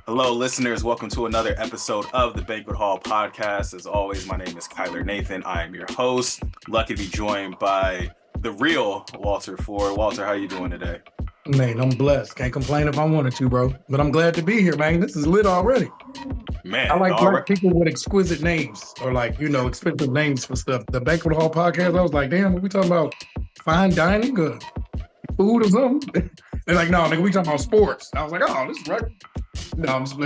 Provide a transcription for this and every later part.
Hello, listeners. Welcome to another episode of the Banquet Hall Podcast. As always, my name is Kyler Nathan. I am your host. Lucky to be joined by the real Walter Ford. Walter, how you doing today? Man, I'm blessed. Can't complain if I wanted to, bro. But I'm glad to be here, man. This is lit already. I Man, like all right. black people with exquisite names or expensive names for stuff. The Banquet Hall podcast, I was like, damn, are we talking about fine dining or food or something? They're like, no, nigga, we talking about sports. I was like, oh, this is right. No, I'm just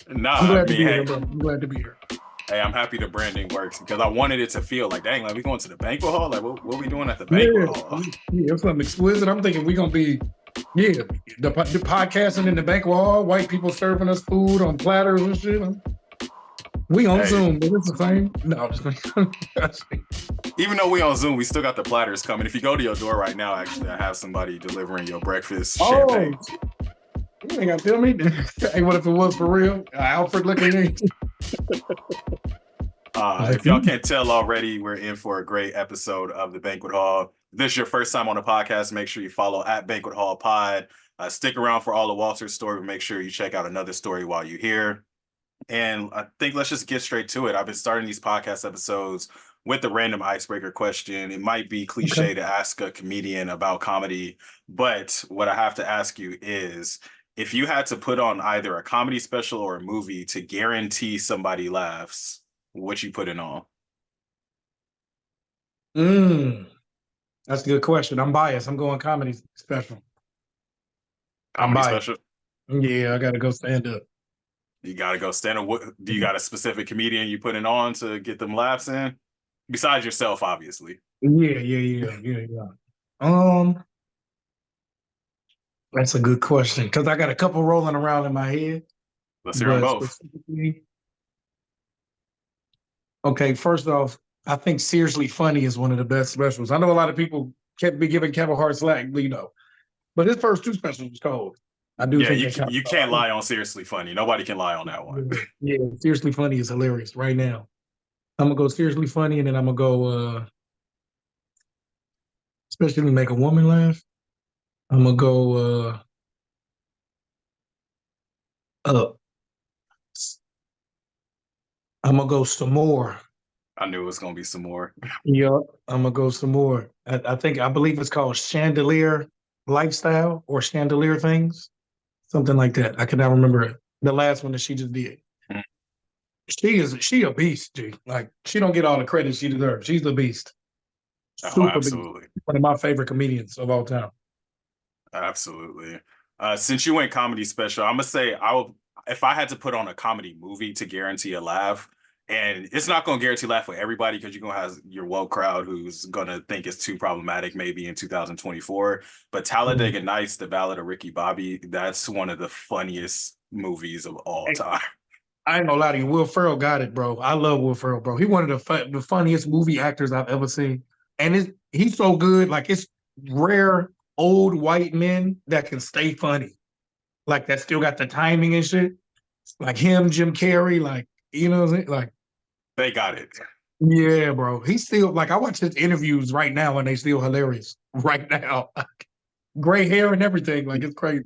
Nah, I'm I glad to mean, be here, hey, bro. I'm glad to be here. I'm happy the branding works because I wanted it to feel like, dang, like we going to the banquet hall? Like, what we doing at the banquet hall? Yeah, something exquisite. I'm thinking we're gonna be, the podcasting in the banquet hall, white people serving us food on platters and shit. We on Hey, Zoom, but it's the same. No, I'm just even though we on Zoom, we still got the platters coming. If you go to your door right now, actually, I have somebody delivering your breakfast champagne. You ain't gotta tell me. Hey, what if it was for real? Alfred looking at If y'all can't tell already, we're in for a great episode of the Banquet Hall. If this is your first time on the podcast, make sure you follow at Banquet Hall Pod. Stick around for all of Walter's story, but make sure you check out another story while you're here. And I think let's just get straight to it. I've been starting these podcast episodes with the random icebreaker question. It might be cliche to ask a comedian about comedy, but what I have to ask you is if you had to put on either a comedy special or a movie to guarantee somebody laughs, what you putting on? That's a good question. I'm biased. I'm going comedy special. I'm Comedy biased. special? Yeah, I gotta go stand up. You gotta go stand up. Do you got a specific comedian you putting on to get them laughs in? Besides yourself, obviously. Yeah. Um, that's a good question because I got a couple rolling around in my head, Let's hear them but both. specifically, okay. First off, I think Seriously Funny is one of the best specials. I know a lot of people can't be giving Kevin Hart slack, but his first two specials was cold. I do Yeah, think they kind you can't lie on Seriously Funny. Nobody can lie on that one. yeah, Seriously Funny is hilarious right now. I'm gonna go Seriously Funny, and then I'm gonna go, especially to make a woman laugh. I'm gonna go up. I'm gonna go some more. I knew it was gonna be some more. Yup, I'm gonna go some more. I believe it's called Chandelier Lifestyle or Chandelier Things, something like that. I cannot remember it. The last one that she just did. She a beast, G. Like she don't get all the credit she deserves. She's a beast. Oh, Super beast. absolutely. One of my favorite comedians of all time. Absolutely. Since you went comedy special, I'm gonna say I will if I had to put on a comedy movie to guarantee a laugh, and it's not gonna guarantee a laugh for everybody because you're gonna have your woke crowd who's gonna think it's too problematic maybe in 2024. But Talladega Nights, The Ballad of Ricky Bobby, that's one of the funniest movies of all time. I ain't gonna lie to you. Will Ferrell got it, bro. I love Will Ferrell, bro. He one of the funniest movie actors I've ever seen, and he's so good. Like it's rare old white men that can stay funny, like that still got the timing and shit. Like him, Jim Carrey, like you know what I'm saying? Like They got it. yeah, bro. He's still like I watch his interviews right now, and they still hilarious right now. Gray hair and everything, like it's crazy.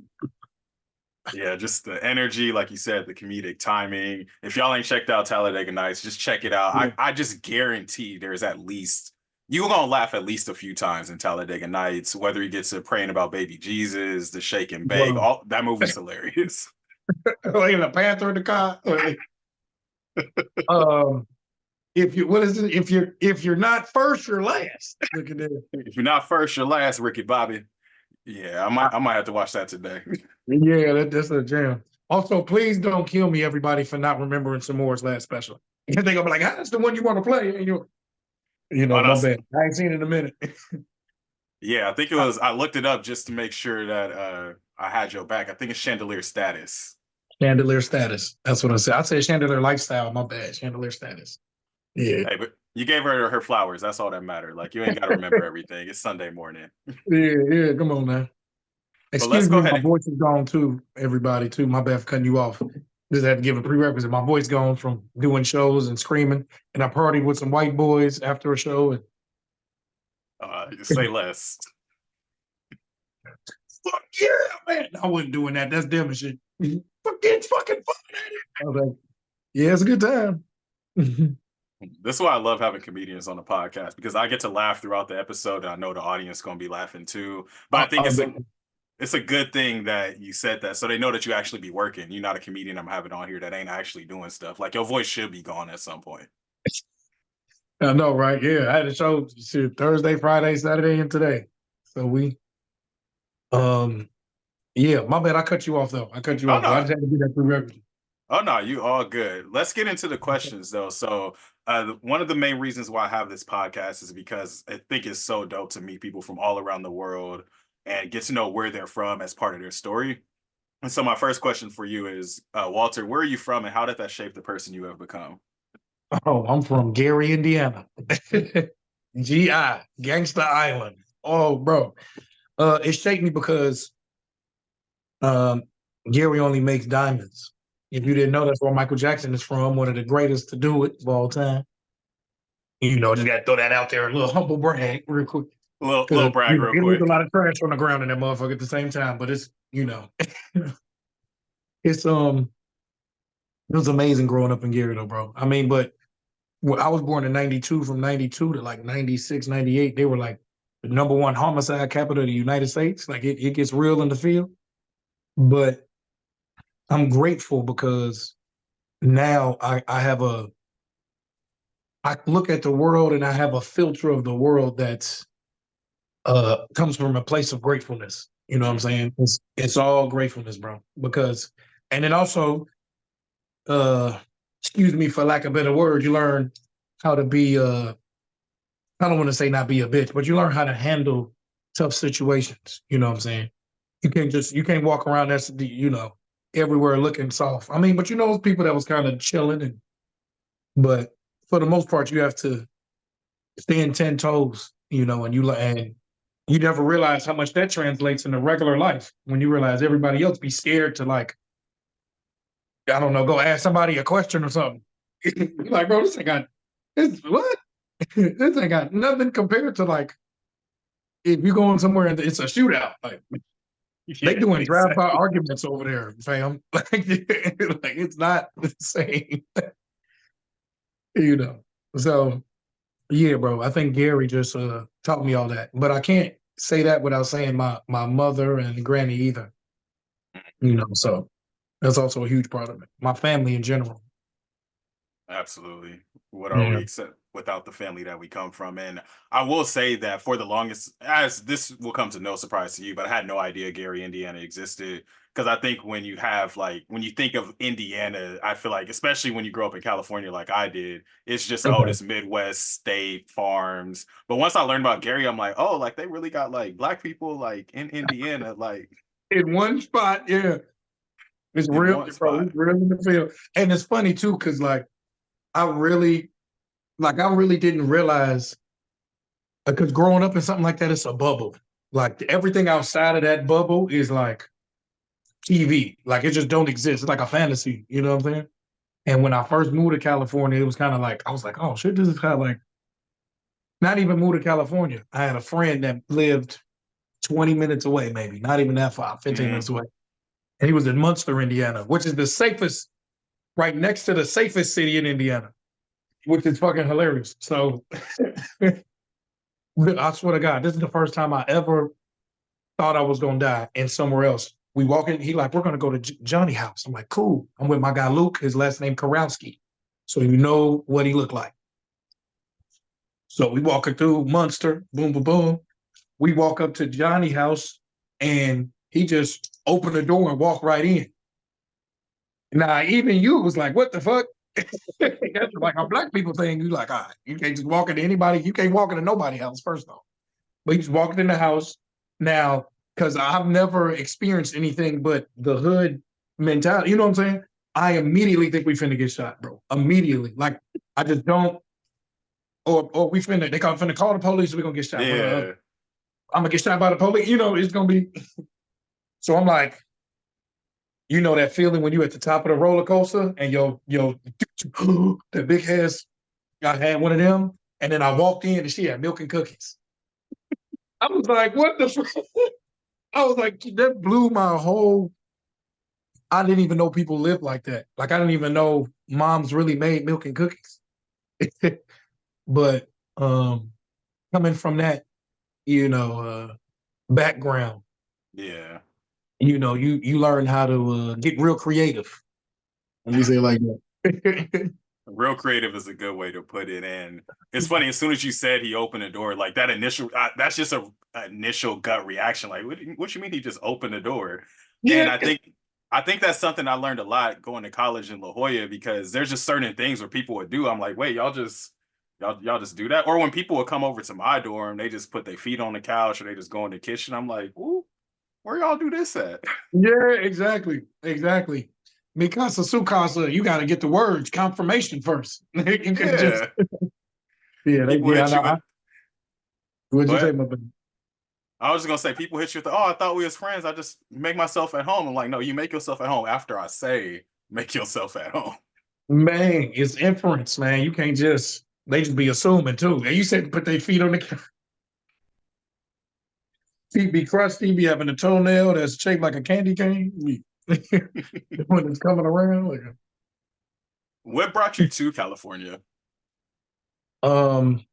Yeah, just the energy, like you said, the comedic timing. If y'all ain't checked out Talladega Nights, just check it out. I just guarantee there's at least you're gonna laugh at least a few times in Talladega Nights, whether he gets to praying about baby Jesus, the shake and bake, Bro. all that movie's hilarious. Like in the Panther in the car. um, if you what is it? If you're not first, you're last. Look at that. If you're not first, you're last, Ricky Bobby. Yeah, I might have to watch that today. Yeah, that's a jam. Also, please don't kill me, everybody, for not remembering Samoa's last special. Because they're gonna be like, "Ah, that's the one you want to play." And Oh, no, my bad. I ain't seen it in a minute. yeah, I think it was. I looked it up just to make sure that I had your back. I think it's Chandelier Status. Chandelier Status. That's what I said. I said Chandelier Lifestyle. My bad. Chandelier Status. Yeah. Hey, but you gave her flowers. That's all that mattered. Like you ain't got to remember everything. It's Sunday morning. Yeah. Come on now. But let's Excuse go me, ahead my and voice is gone too, everybody, too. My bad for cutting you off. Just had to give a prerequisite. My voice gone from doing shows and screaming. And I partied with some white boys after a show. And say less. fuck yeah, man. I wasn't doing that. That's dumb as shit. Fuck, it's fucking fun, man. I was like, yeah, it's a good time. This is why I love having comedians on the podcast because I get to laugh throughout the episode, and I know the audience going to be laughing too. But I think it's a good thing that you said that, so they know that you actually be working. You're not a comedian I'm having on here that ain't actually doing stuff. Like your voice should be gone at some point. I know, right? Yeah, I had a show shit, Thursday, Friday, Saturday, and today. So yeah, my bad. I cut you off though. I cut you Oh off. I no, just had to get that prerequisite. oh no, you all good. Let's get into the questions though. So, one of the main reasons why I have this podcast is because I think it's so dope to meet people from all around the world and get to know where they're from as part of their story. And so, my first question for you is, Walter, where are you from, and how did that shape the person you have become? Oh, I'm from Gary, Indiana. GI, Gangsta Island. Oh, bro. It shaped me because um, Gary only makes diamonds. If you didn't know, that's where Michael Jackson is from, one of the greatest to do it of all time. You know, just got to throw that out there, a little humble brag real quick. Little brag, real It was a quick. lot of trash on the ground in that motherfucker at the same time, but it's, it's it was amazing growing up in Gary though, bro. I mean, but I was born in 92, from 92 to like 96, 98, they were like the number one homicide capital of the United States. Like it gets real in the field. But I'm grateful because now I look at the world and I have a filter of the world that's comes from a place of gratefulness. You know what I'm Mhm. saying? It's all gratefulness, bro. Because and then also uh excuse me for lack of better word, you learn how to be I don't want to say not be a bitch, but you learn how to handle tough situations. You know what I'm saying? You can't walk around that's everywhere looking soft. I mean, but people that was kind of chilling but for the most part you have to stand 10 toes, and you never realize how much that translates into regular life when you realize everybody else be scared to like, I don't know, go ask somebody a question or something. You're like, bro, this what? This ain't got nothing compared to like if you're going somewhere and it's a shootout. Like they Yeah, doing drive-by exactly. arguments over there, fam. Like it's not the same, you know. So yeah, bro. I think Gary just taught me all that. But I can't say that without saying my mother and granny either. So that's also a huge part of it. My family in general. Absolutely. What are Yeah. we except without the family that we come from? And I will say that for the longest, as this will come to no surprise to you, but I had no idea Gary, Indiana existed. Because I think when you have like when you think of Indiana, I feel like especially when you grow up in California like I did, it's just oh Okay. this Midwest state farms. But once I learned about Gary, I'm like oh like they really got like black people like in Indiana like In one spot, yeah. It's in real, one bro. spot. It's real in the field. And it's funny too, because I really I really didn't realize because growing up in something like that, it's a bubble. Like everything outside of that bubble is like TV. Like it just don't exist. It's like a fantasy. You know what I'm saying? And when I first moved to California, it was kind of like I was like, oh shit, this is kind of like not even moved to California. I had a friend that lived 20 minutes away, maybe not even that far, 15 Mhm. minutes away. And he was in Munster, Indiana, which is the safest, right next to the safest city in Indiana, which is fucking hilarious. So I swear to God, this is the first time I ever thought I was gonna die and somewhere else. We walk in, he like, we're gonna go to Johnny house. I'm like, cool. I'm with my guy Luke, his last name Karowski. So you know what he looked like. So we walking through Munster, boom, boom, boom. We walk up to Johnny house and he just opened the door and walked right in. Now, even you was like, what the fuck? That's like a black people thing. You like, all right, you can't just walk into anybody, you can't walk into nobody's house, first off. But he just walked in the house. Now, because I've never experienced anything but the hood mentality, you know what I'm saying? I immediately think we finna get shot, bro. Immediately. Like, I just don't, or they finna call the police, we're gonna get shot. Yeah. I'm gonna get shot by the police. It's gonna be. So I'm like, that feeling when you at the top of the roller coaster and that big ass. I had one of them, and then I walked in and she had milk and cookies. I was like, what the fuck? I was like, that blew my whole. I didn't even know people lived like that. Like I didn't even know moms really made milk and cookies. But coming from that, you know, background, Yeah. you learn how to get real creative. Let me say it like that. Real creative is a good way to put it. And it's funny, as soon as you said he opened the door, like that initial, that's just a initial gut reaction. Like, what you mean he just opened the door? And Yeah, I think that's something I learned a lot going to college in La Jolla, because there's just certain things where people would do. I'm like, wait, y'all just do that? Or when people would come over to my dorm, they just put their feet on the couch or they just go in the kitchen. I'm like, ooh, where y'all do this at? yeah, exactly, exactly. Mikasa Sukasa, you got to get the words confirmation first. You can just, Yeah. People yeah, I hit know. you with What'd you say, what? my baby? I was just gonna say, people hit you with the, oh, I thought we was friends. I just make myself at home. I'm like, no, you make yourself at home after I say make yourself at home. Man, it's inference, man. You can't just, they just be assuming too. And you said put their feet on the feet be crusty, be having a toenail that's shaped like a candy cane. When it's coming around. Like, What brought you to California? um,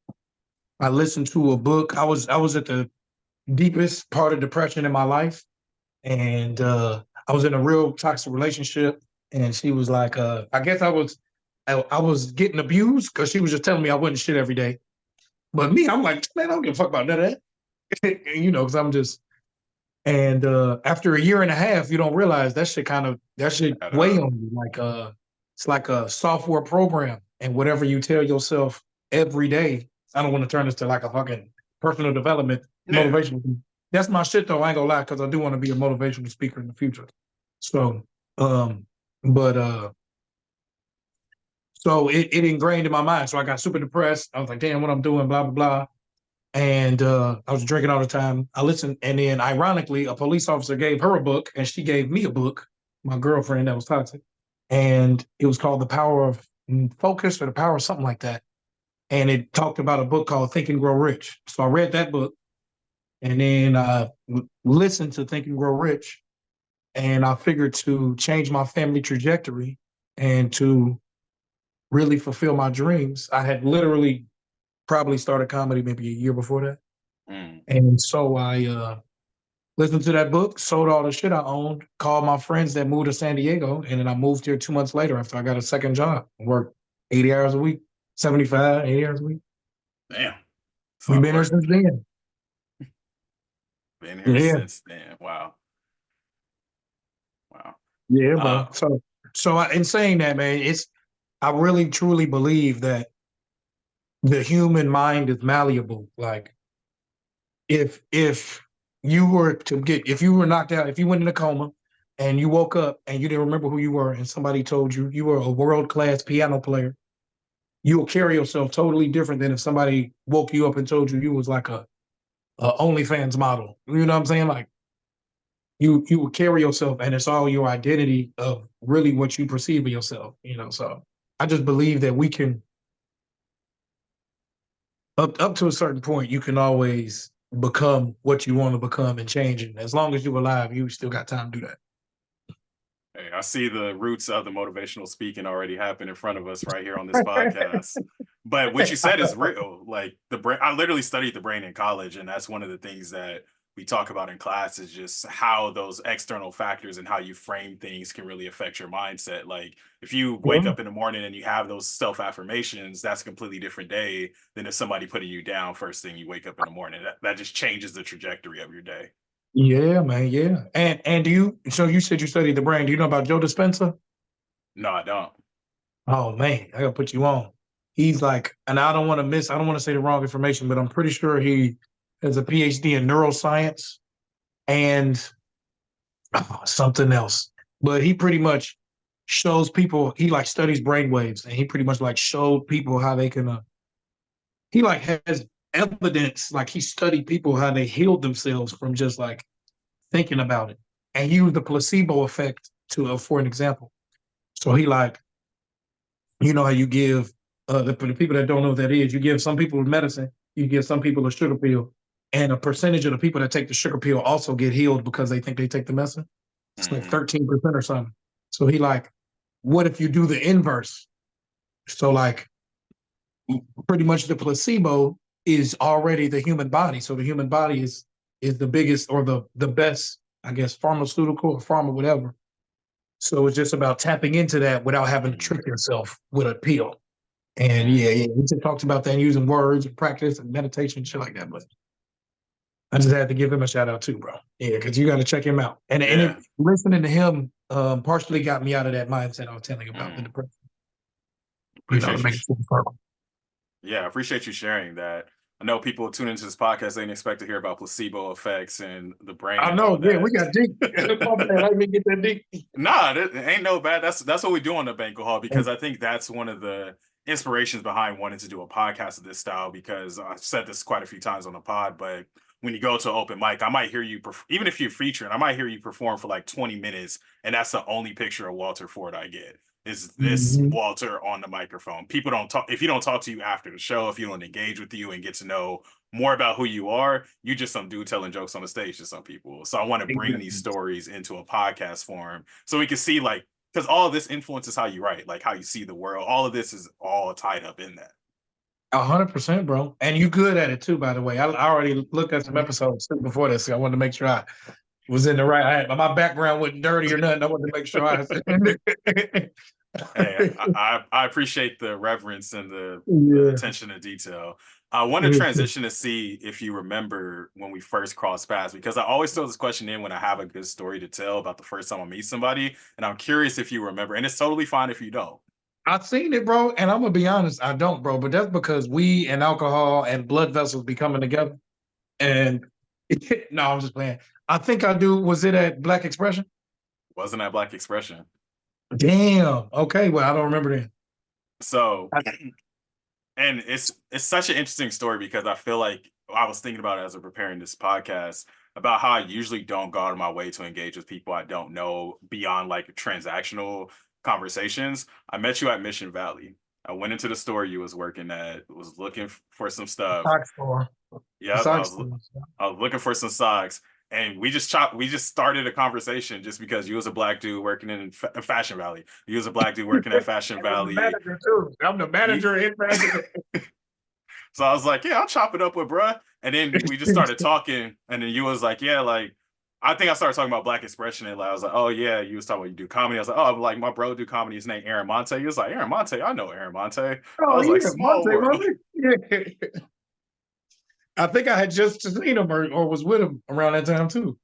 I listened to a book. I was at the deepest part of depression in my life. And I was in a real toxic relationship. And she was like, I guess I was getting abused because she was just telling me I wasn't shit every day. But me, I'm like, man, I don't give a fuck about none of that. Because I'm just, and after a year and a half, you don't realize that shit At weigh on you. Like it's like a software program. And whatever you tell yourself every day, I don't want to turn this to like a fucking personal development yeah, motivation. That's my shit though. I ain't gonna lie, because I do want to be a motivational speaker in the future. So um, but so it ingrained in my mind. So I got super depressed. I was like, damn, what I'm doing, blah, blah, blah. And I was drinking all the time. I listened, and then ironically, a police officer gave her a book, and she gave me a book, my girlfriend that was toxic, and it was called The Power of Focus or The Power of something like that. And it talked about a book called Think and Grow Rich. So I read that book, and then listened to Think and Grow Rich, and I figured to change my family trajectory and to really fulfill my dreams. I had literally probably started comedy maybe a year before that. mm, And so I listened to that book, sold all the shit I owned, called my friends that moved to San Diego, and then I moved here 2 months later after I got a second job. Worked 80 hours a week, 75, 80 hours a week. damn, it's a We've lot of been here work. since then. Been here Yeah, since then. Wow, wow. yeah, bro. Uh, In saying that, man, I really truly believe that the human mind is malleable. Like if if you were knocked out, if you went in a coma and you woke up and you didn't remember who you were, and somebody told you you were a world-class piano player, you will carry yourself totally different than if somebody woke you up and told you you was like a OnlyFans model. You know what I'm saying? Like you will carry yourself, and it's all your identity of really what you perceive of yourself. So I just believe that we can, up to a certain point, you can always become what you want to become and change it. As long as you're alive, you still got time to do that. hey, I see the roots of the motivational speaking already happen in front of us right here on this podcast. But what you said is real. Like the brain, I literally studied the brain in college, and that's one of the things that we talk about in class is just how those external factors and how you frame things can really affect your mindset. Like if you wake Yeah. up in the morning and you have those self affirmations, that's a completely different day than if somebody putting you down first thing you wake up in the morning. That just changes the trajectory of your day. Yeah, man. Yeah. And do you? So you said you studied the brain. Do you know about Joe Dispenza? No, I don't. Oh man, I gotta put you on. He's like, and I don't want to say the wrong information, but I'm pretty sure he has a PhD in neuroscience and something else. But he pretty much shows people, he like studies brainwaves, and he pretty much like showed people how they can he like has evidence, like he studied people how they healed themselves from just like thinking about it. And he used the placebo effect to for an example. So he like, how you give for the people that don't know what that is, you give some people medicine, you give some people a sugar pill, And a percentage of the people that take the sugar pill also get healed because they think they take the medicine. It's like 13% or something. So he like, what if you do the inverse? So like pretty much the placebo is already the human body. So the human body is the biggest or the best, I guess, pharmaceutical or pharma, whatever. So it's just about tapping into that without having to trick yourself with a pill. And yeah, we just talked about that and using words and practice and meditation, shit like that. But I just had to give him a shout out too, bro. Yeah, because you got to check him out. And it, listening to him partially got me out of that mindset I was telling you about the depression. Appreciate you. Yeah, I appreciate you sharing that. I know people tune into this podcast, they didn't expect to hear about placebo effects and the brain. I know, yeah, we got deep. I didn't even get that deep. Nah, it ain't no bad. That's what we do on the Banquet Hall, because I think that's one of the inspirations behind wanting to do a podcast of this style, because I've said this quite a few times on the pod, but when you go to open mic, I might hear you, even if you're featuring, I might hear you perform for like 20 minutes, and that's the only picture of Walter Ford I get. Is this Walter on the microphone? People don't talk. If you don't talk to you after the show, if you don't engage with you and get to know more about who you are, you just some dude telling jokes on the stage to some people. So I want to bring these stories into a podcast form so we can see, like, because all of this influences how you write, like how you see the world. All of this is all tied up in that. 100%, bro. And you good at it too, by the way. I already looked at some episodes before this. So I wanted to make sure I was in the right. My background wasn't dirty or nothing. I wanted to make sure I. Hey, I appreciate the reverence and the attention to detail. I want to transition to see if you remember when we first crossed paths, because I always throw this question in when I have a good story to tell about the first time I meet somebody, and I'm curious if you remember, and it's totally fine if you don't. I've seen it, bro, and I'm gonna be honest, I don't, bro, but that's because we and alcohol and blood vessels be coming together. And no, I'm just playing. I think I do. Was it at Black Expression? Wasn't at Black Expression. Damn. Okay. Well, I don't remember that. So, and it's such an interesting story, because I feel like I was thinking about it as I'm preparing this podcast about how I usually don't go out of my way to engage with people I don't know beyond like transactional conversations. I met you at Mission Valley. I went into the store you was working at, was looking for some stuff. Sock store. Yeah, I was looking for some socks. And we just started a conversation just because you was a black dude working in Fashion Valley. You was a black dude working at Fashion Valley. I'm the manager in Fashion. So I was like, yeah, I'll chop it up with bruh. And then we just started talking. And then you was like, yeah, like, I think I started talking about Black Expression. And I was like, oh, yeah, you was talking about you do comedy. I was like, oh, like my bro do comedy. His name Aaron Monte. He was like, Aaron Monte? I know Aaron Monte. I was like, small world. Yeah. I think I had just seen him or was with him around that time too.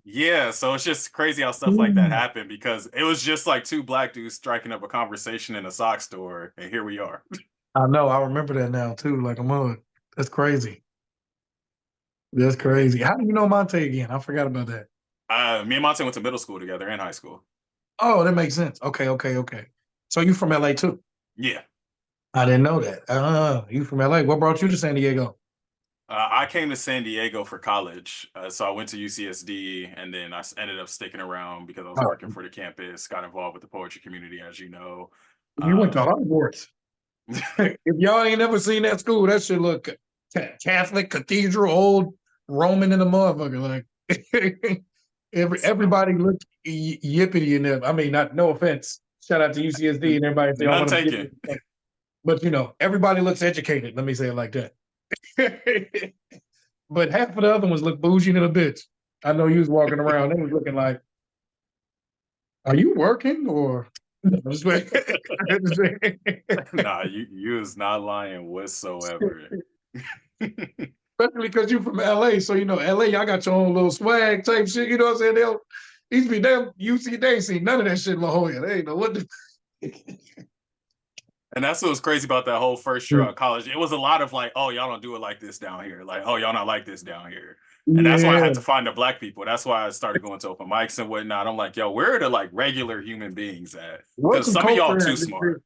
Yeah, so it's just crazy how stuff like that happened, because it was just like two black dudes striking up a conversation in a sock store, and here we are. I know, I remember that now too, like a mug. That's crazy. That's crazy. How do you know Monte again? I forgot about that. Me and Monte went to middle school together and high school. Oh, that makes sense. Okay. So you from LA too? Yeah. I didn't know that. You from LA. What brought you to San Diego? I came to San Diego for college. So I went to UCSD, and then I ended up sticking around because I was working for the campus, got involved with the poetry community, as you know. You went to Hogwarts. If y'all ain't never seen that school, that should look Catholic, cathedral, old Roman in the motherfucker. Like everybody looked yippity in there. I mean, no offense. Shout out to UCSD and everybody. None taken. But you know, everybody looks educated. Let me say it like that. But half of the other ones look bougie than a bitch. I know you was walking around, they was looking like, are you working or? Nah, you is not lying whatsoever. Especially because you from LA, so you know LA, y'all got your own little swag type shit. You know what I'm saying? These be them UC, they ain't seen none of that shit in La Jolla. They ain't know what the. And that's what was crazy about that whole first year of college. It was a lot of like, oh, y'all don't do it like this down here. Like, oh, y'all not like this down here. And that's why I had to find the black people. That's why I started going to open mics and whatnot. I'm like, yo, where are the like regular human beings at? Because some of y'all too smart.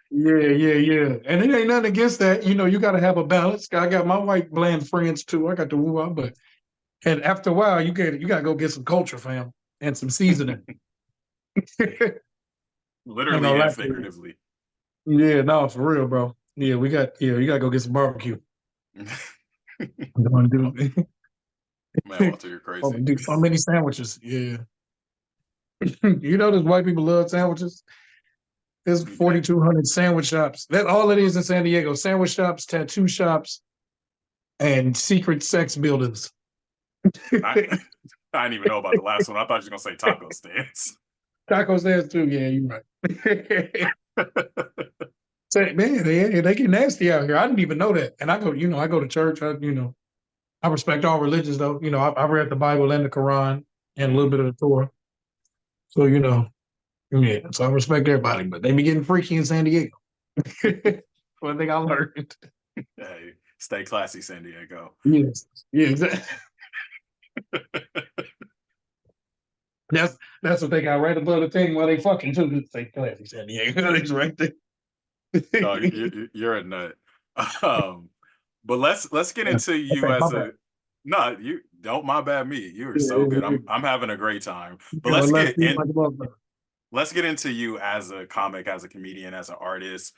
Yeah. And it ain't nothing against that. You know, you got to have a balance. I got my white bland friends too. I got to woo out, and after a while, you got to go get some culture, fam, and some seasoning. Literally and figuratively. Yeah, no, for real, bro. Yeah, you got to go get some barbecue. Man, Walter, you're Oh, crazy. we do so many sandwiches. Yeah. You know, those white people love sandwiches. There's Okay. 4,200 sandwich shops. That's all it is in San Diego. Sandwich shops, tattoo shops, and secret sex buildings. I I didn't even know about the last one. I thought you were gonna say taco stands. Taco stands too. Yeah, you're right. Say, man, they get nasty out here. I didn't even know that. And I go, I go to church. I respect all religions, though. I read the Bible and the Quran and a little bit of the Torah. So, yeah. So I respect everybody, but they be getting freaky in San Diego. One thing I learned. Hey, stay classy, San Diego. Yes. Yeah, exactly. That's what they got right above the thing while they fucking too. Say classy San Diego. It's right there. No, you're a nut. Um, but let's get Yeah. into you Okay, my as bad. a no, you don't my bad me. You are so good. Yeah, I'm having a great time. But yeah, let's see like a motherfucker. let's get into you as a comic, as a comedian, as an artist.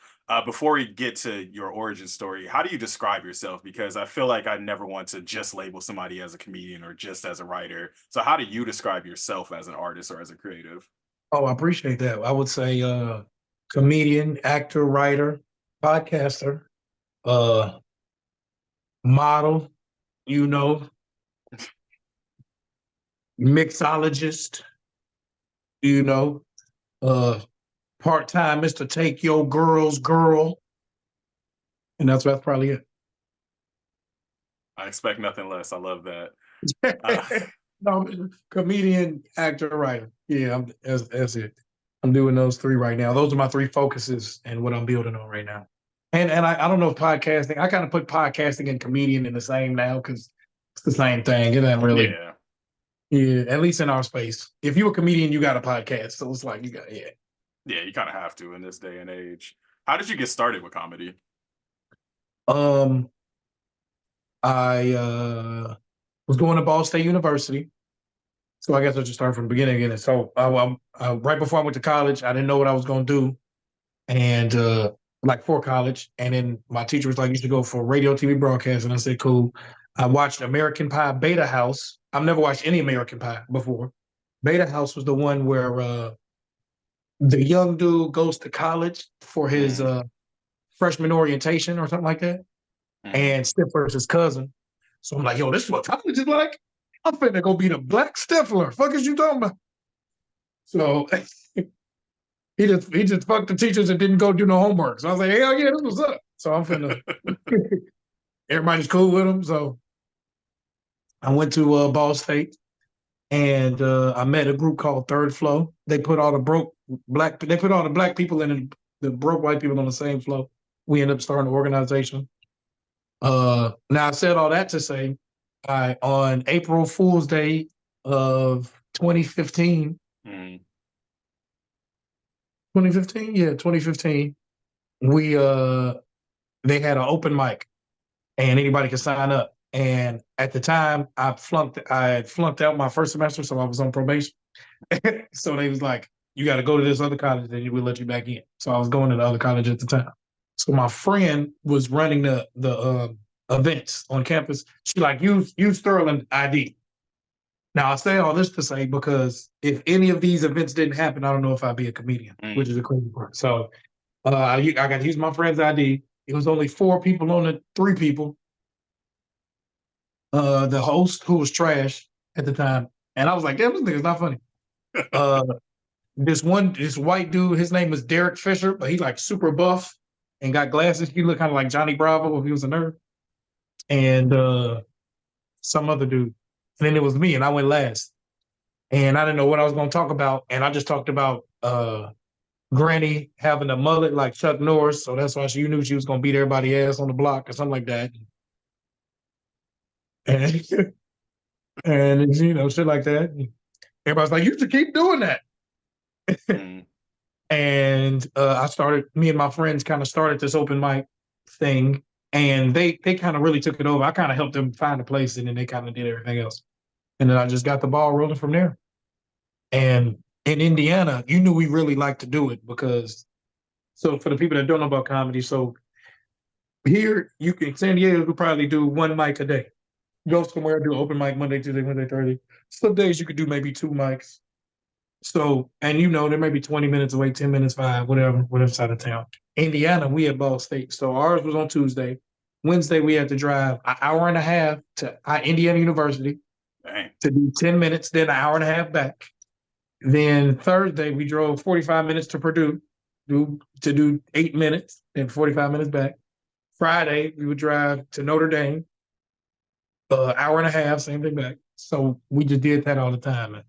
Before we get to your origin story, how do you describe yourself? Because I feel like I never want to just label somebody as a comedian or just as a writer. So how do you describe yourself as an artist or as a creative? Oh, I appreciate that. I would say comedian, actor, writer, podcaster, uh, model, you know, mixologist, you know, uh, part-time Mr. Take Your Girl's Girl. And that's probably it. I expect nothing less. I love that. Uh, No, comedian, actor, writer. Yeah, that's it. I'm doing those three right now. Those are my three focuses and what I'm building on right now. And I don't know if podcasting, I kind of put podcasting and comedian in the same now because it's the same thing. It ain't really, yeah. yeah, at least in our space. If you're a comedian, you got a podcast. So it's like you got, yeah. Yeah, you kind of have to in this day and age. How did you get started with comedy? Um, I was going to Ball State University. So I guess I'll just start from the beginning again. So right before I went to college, I didn't know what I was going to do. And like for college. And then my teacher was like, you should go for radio, TV broadcast. And I said, cool. I watched American Pie Beta House. I've never watched any American Pie before. Beta House was the one where the young dude goes to college for his Mm, freshman orientation or something like that. mm. And Stifler's his cousin. So I'm like, yo, this is what college is like. I'm finna go be the black Stifler. Fuck is you talking about? So he just fucked the teachers and didn't go do no homework. So I was like, hell yeah, this was up. So I'm finna everybody's cool with him. So I went to Ball State and I met a group called Third Flow. They put all the black people and the broke white people on the same flow. We ended up starting an organization. Now I said all that to say, on April Fool's Day of 2015, Mm. 2015, yeah, 2015, we they had an open mic and anybody could sign up. And at the time, I had flunked out my first semester, so I was on probation. So they was like, you got to go to this other college, then we'll let you back in. So I was going to the other college at the time. So my friend was running the events on campus. She like, use Sterling ID. Now I say all this to say because if any of these events didn't happen, I don't know if I'd be a comedian, which Mm. is a crazy part. So I got to use my friend's ID. It was only 4 people on the 3 people. The host who was trash at the time, and I was like, damn, this nigga's not funny. Uh, this white dude, his name is Derek Fisher, but he like super buff and got glasses. He looked kind of like Johnny Bravo if he was a nerd. And some other dude. And then it was me, and I went last. And I didn't know what I was going to talk about, and I just talked about Granny having a mullet like Chuck Norris, so that's why you knew she was going to beat everybody's ass on the block or something like that. And and shit like that. And everybody's like, you should keep doing that. Mm. And me and my friends kind of started this open mic thing, and they kind of really took it over. I kind of helped them find a place, and then they kind of did everything else. And then I just got the ball rolling from there. And in Indiana, you knew we really liked to do it because, so for the people that don't know about comedy, so here San Diego could probably do one mic a day. go somewhere, do open mic Monday, Tuesday, Wednesday, Thursday. Some days you could do maybe 2 mics. So, and there may be 20 minutes away, 10 minutes, 5, whatever side of town. Indiana, we at Ball State. So ours was on Tuesday. Wednesday, we had to drive an hour and a half to Indiana University Dang. to do 10 minutes, then an hour and a half back. Then Thursday, we drove 45 minutes to Purdue to do 8 minutes, then 45 minutes back. Friday, we would drive to Notre Dame, hour and a half, same thing back. So we just did that all the time. And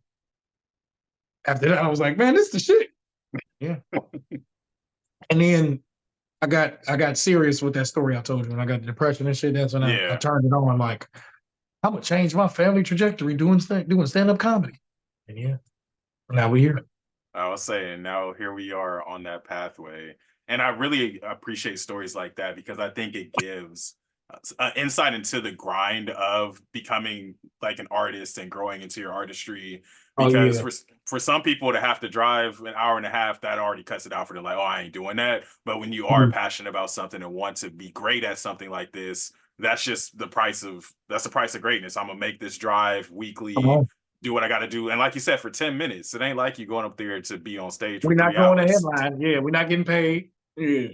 after that, I was like, man, this is the shit. Yeah. And then I got serious with that story I told you when I got the depression and shit. That's when I turned it on. Like, I'm gonna change my family trajectory doing stand-up comedy. And yeah, now we're here. I was saying, now here we are on that pathway. And I really appreciate stories like that because I think it gives insight into the grind of becoming like an artist and growing into your artistry. Oh Because yeah. for some people to have to drive an hour and a half, that already cuts it out for them. Like, oh, I ain't doing that. But when you are Mhm. passionate about something and want to be great at something like this, that's just the price of greatness. I'm gonna make this drive Come weekly, on. do what I got to do. And like you said, for 10 minutes, it ain't like you going up there to be on stage for We're not 3 going to hours. headline. Yeah, we're not getting paid. Yeah.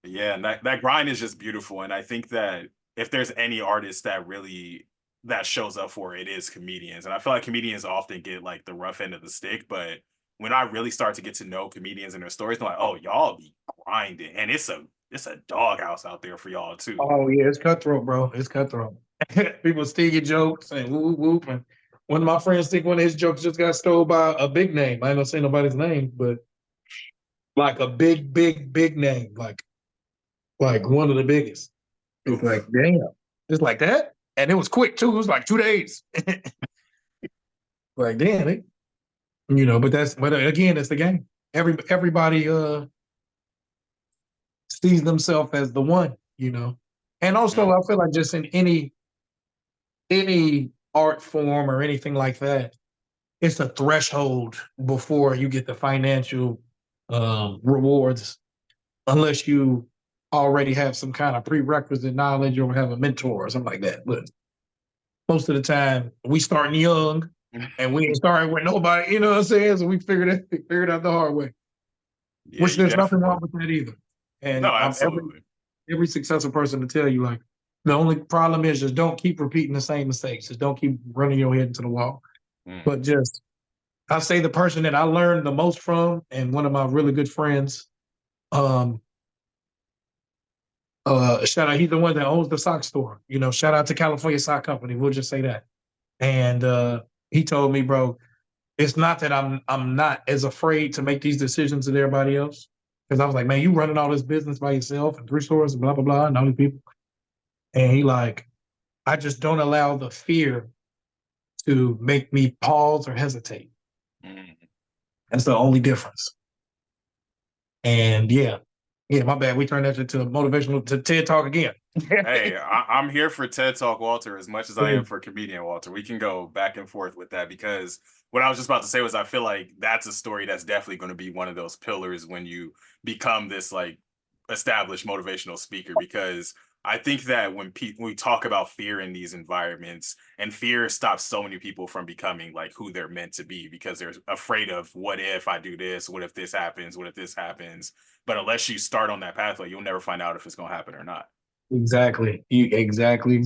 Yeah, and that grind is just beautiful. And I think that if there's any artist that shows up for it, it is comedians. And I feel like comedians often get like the rough end of the stick, but when I really start to get to know comedians and their stories, I'm like, oh, y'all be grinding. And it's a doghouse out there for y'all too. Oh yeah, it's cutthroat, bro. It's cutthroat. People steal your jokes and whoop whoop. And one of my friends think one of his jokes just got stole by a big name. I ain't gonna say nobody's name, but like a big, big, big name, like one of the biggest. It's like, Oof. damn, it's like that, and it was quick too. It was like 2 days. Like, damn it, but again, it's the game. Everybody sees themselves as the one, and also Mm, I feel like just in any art form or anything like that, it's a threshold before you get the financial rewards, unless you already have some kind of prerequisite knowledge or have a mentor or something like that. But most of the time, we starting young, and we ain't starting with nobody. You know what I'm saying? So we figured out the hard way. yeah, Which you there's nothing definitely. wrong with that either. No, And I'm absolutely. every successful person to tell you, like, the only problem is just don't keep repeating the same mistakes. Just don't keep running your head into the wall. Mm. But just I say the person that I learned the most from, and one of my really good friends, um, shout out, he's the one that owns the sock store. Shout out to California Sock Company. We'll just say that. And he told me, bro, it's not that I'm not as afraid to make these decisions as everybody else. Because I was like, man, you running all this business by yourself and 3 stores and blah, blah, blah, and all these people. And he like, I just don't allow the fear to make me pause or hesitate. Mm. That's the only difference. And yeah, my bad. We turned that into a motivational to TED Talk again. Hey, I'm here for TED Talk Walter as much as I Yeah, am for comedian Walter. We can go back and forth with that because what I was just about to say was I feel like that's a story that's definitely going to be one of those pillars when you become this like established motivational speaker. Because I think that when we talk about fear in these environments, and fear stops so many people from becoming like who they're meant to be because they're afraid of what if I do this, what if this happens, what if this happens. But unless you start on that pathway, you'll never find out if it's going to happen or not. exactly. Exactly.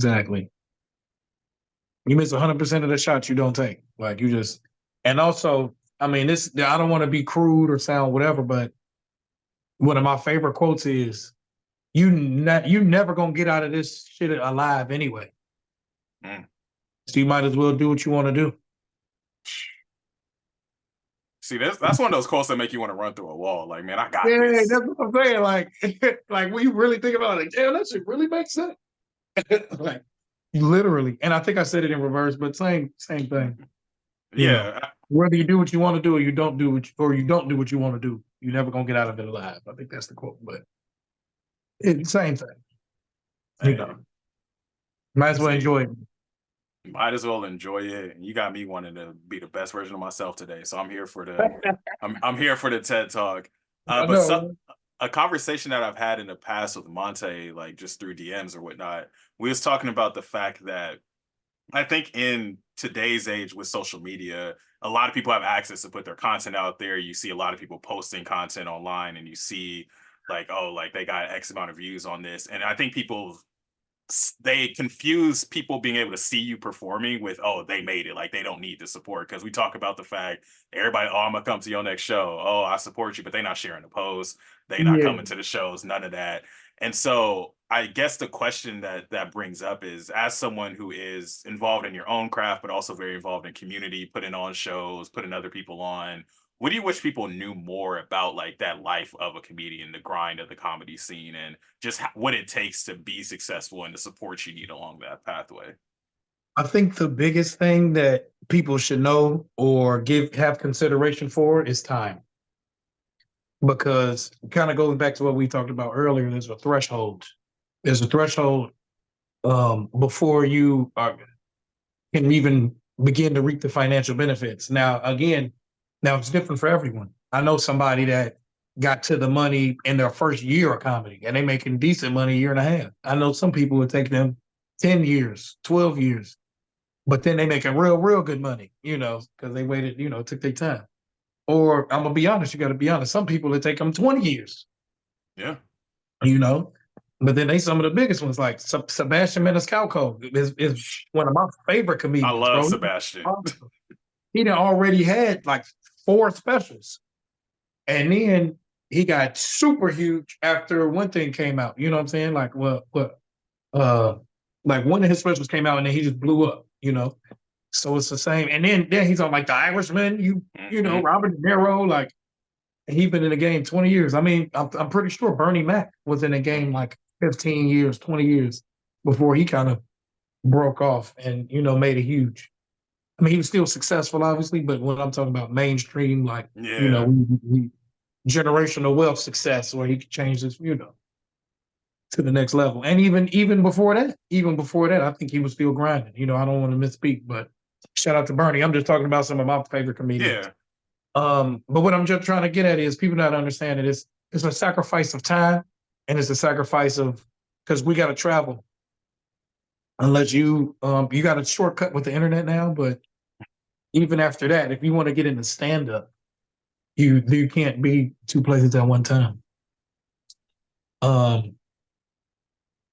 You miss 100% of the shots you don't take. Like you just, and also, I mean, I don't want to be crude or sound whatever, but one of my favorite quotes is, you never gonna get out of this shit alive anyway. Mm. So you might as well do what you want to do. See, that's one of those quotes that make you want to run through a wall. Like, man, I got Yeah, this. that's what I'm saying. Like, like when you really think about it, like, damn, that shit really makes sense. Like, literally. And I think I said it in reverse, but same thing. You know, Yeah, whether you do what you want to do or you don't do what you want to do, you're never gonna get out of it alive. I think that's the quote. But same thing. You hey, know, might as well see, enjoy it. might as well enjoy it. And you got me wanting to be the best version of myself today. So I'm here for the TED Talk. I But know. a conversation that I've had in the past with Monte, like just through DMs or whatnot, we was talking about the fact that I think in today's age with social media, a lot of people have access to put their content out there. You see a lot of people posting content online, and you see like, oh, like they got X amount of views on this. And I think they confuse people being able to see you performing with, oh, they made it, like they don't need the support, because we talk about the fact everybody, oh, I'm gonna come to your next show, oh, I support you, but they're not sharing the post, they not Yeah. coming to the shows, none of that. And so I guess the question that brings up is, as someone who is involved in your own craft but also very involved in community, putting on shows, putting other people on, what do you wish people knew more about, like that life of a comedian, the grind of the comedy scene, and just what it takes to be successful and the support you need along that pathway? I think the biggest thing that people should know or have consideration for is time. Because kind of goes back to what we talked about earlier, there's a threshold. There's a threshold before you can even begin to reap the financial benefits. Now, again, now it's different for everyone. I know somebody that got to the money in their first year of comedy and they making decent money a year and a half. I know some people would take them 10 years, 12 years, but then they making real good money, because they waited, took their time. Or I'm gonna be honest, you gotta be honest. Some people it take them 20 years, Yeah, you know. But then they some of the biggest ones, like Sebastian Maniscalco is one of my favorite I comedians, love bro. Sebastian. He done already had like 4 specials. And then he got super huge after one thing came out. You know what I'm saying? Like uh like one of his specials came out and then he just blew up. So it's the same. And then he's on like The Irishman, Hmm. Robert De Niro, like he's been in the game 20 years. I mean, I'm pretty sure Bernie Mac was in the game like 15 years, 20 years before he kind of broke off and made it huge. I mean, he was still successful, obviously, but when I'm talking about mainstream, like, Yeah, generational wealth success where he could change this, to the next level. And even before that, I think he was still grinding. I don't want to misspeak, but shout out to Bernie. I'm just talking about some of my favorite comedians. yeah, But what I'm just trying to get at is people not understanding it's a sacrifice of time and it's a sacrifice of because we got to travel. Unless you got a shortcut with the internet now, but even after that, if you want to get into stand up, you can't be two places at one time. Um,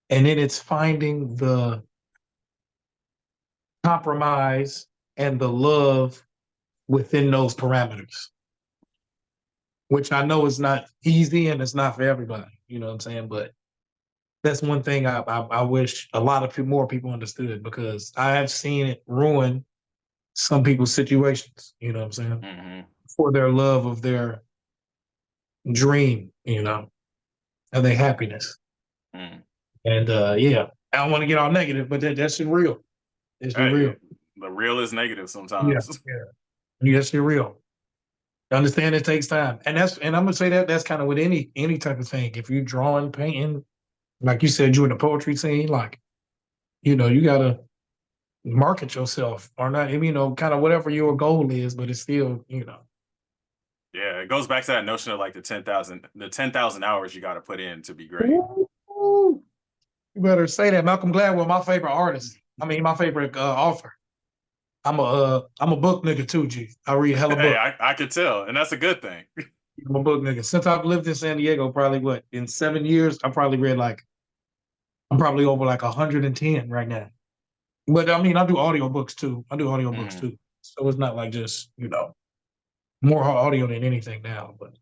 and then it's finding the compromise and the love within those parameters, which I know is not easy and it's not for everybody. You know what I'm saying? But that's one thing I wish a lot of more people understood because I have seen it ruin some people's situations. You know what I'm saying? hmm, For their love of their dream, of their happiness. mm. And yeah, I don't want to get all negative, but that's shit real. That's shit Hey, real. the real is negative Yeah, sometimes. yeah. Yes, shit real. Understand it takes time, and I'm gonna say that's kind of with any type of thing. If you're drawing, painting, like you said, you in the poetry scene, like you gotta market yourself or not, kind of whatever your goal is, but it's still. Yeah, it goes back to that notion of like the 10,000 hours you got to put in to be great. Ooh, you better say that. Malcolm Gladwell, my favorite artist. I mean, my favorite author. I'm a book nigga too, G. I read hella Hey, book. I could tell, and that's a good thing. I'm a book nigga. Since I've lived in San Diego, probably what in 7 years, I probably read like I'm probably over like 110 right now. But I mean, I do audiobooks too. Mhm. So it's not like just more audio than anything now. But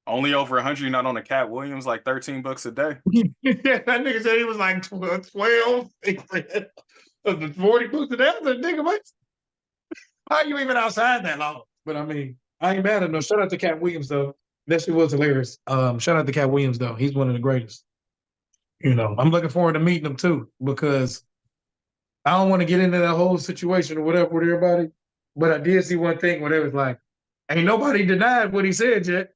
Only over 100. You're not on a Cat Williams like 13 books a day. that nigga said he was like 12. He said, 40 books a day. I said, nigga, what? How you even outside that long? But I mean, I ain't mad at no. Shout out to Cat Williams though. That shit was hilarious. Shout out to Cat Williams though. He's one of the greatest. I'm looking forward to meeting him too because I don't want to get into that whole situation or whatever with everybody. But I did see one thing where they was like, "Ain't nobody denied what he said yet."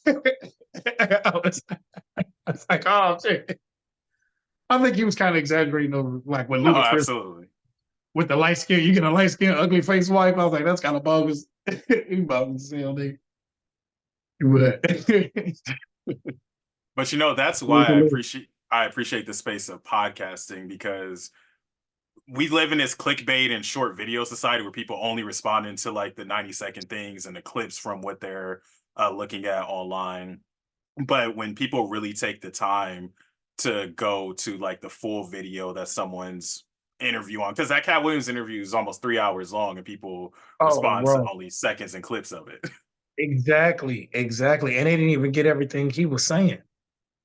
I was like, "Oh shit." I think he was kind of exaggerating over like what No, Ludacris absolutely. with the light skin. You get a light skin, ugly face wife. I was like, that's kind of bogus. He bogus as hell, nigga. But But that's why I appreciate the space of podcasting, because we live in this clickbait and short video society where people only responding to like the 90-second things and the clips from what they're looking at online. But when people really take the time to go to like the full video that someone's interview on, because that Cat Williams interview is almost 3 hours long and people Oh, respond to bro. only seconds and clips of it. Exactly, exactly. And they didn't even get everything he was saying.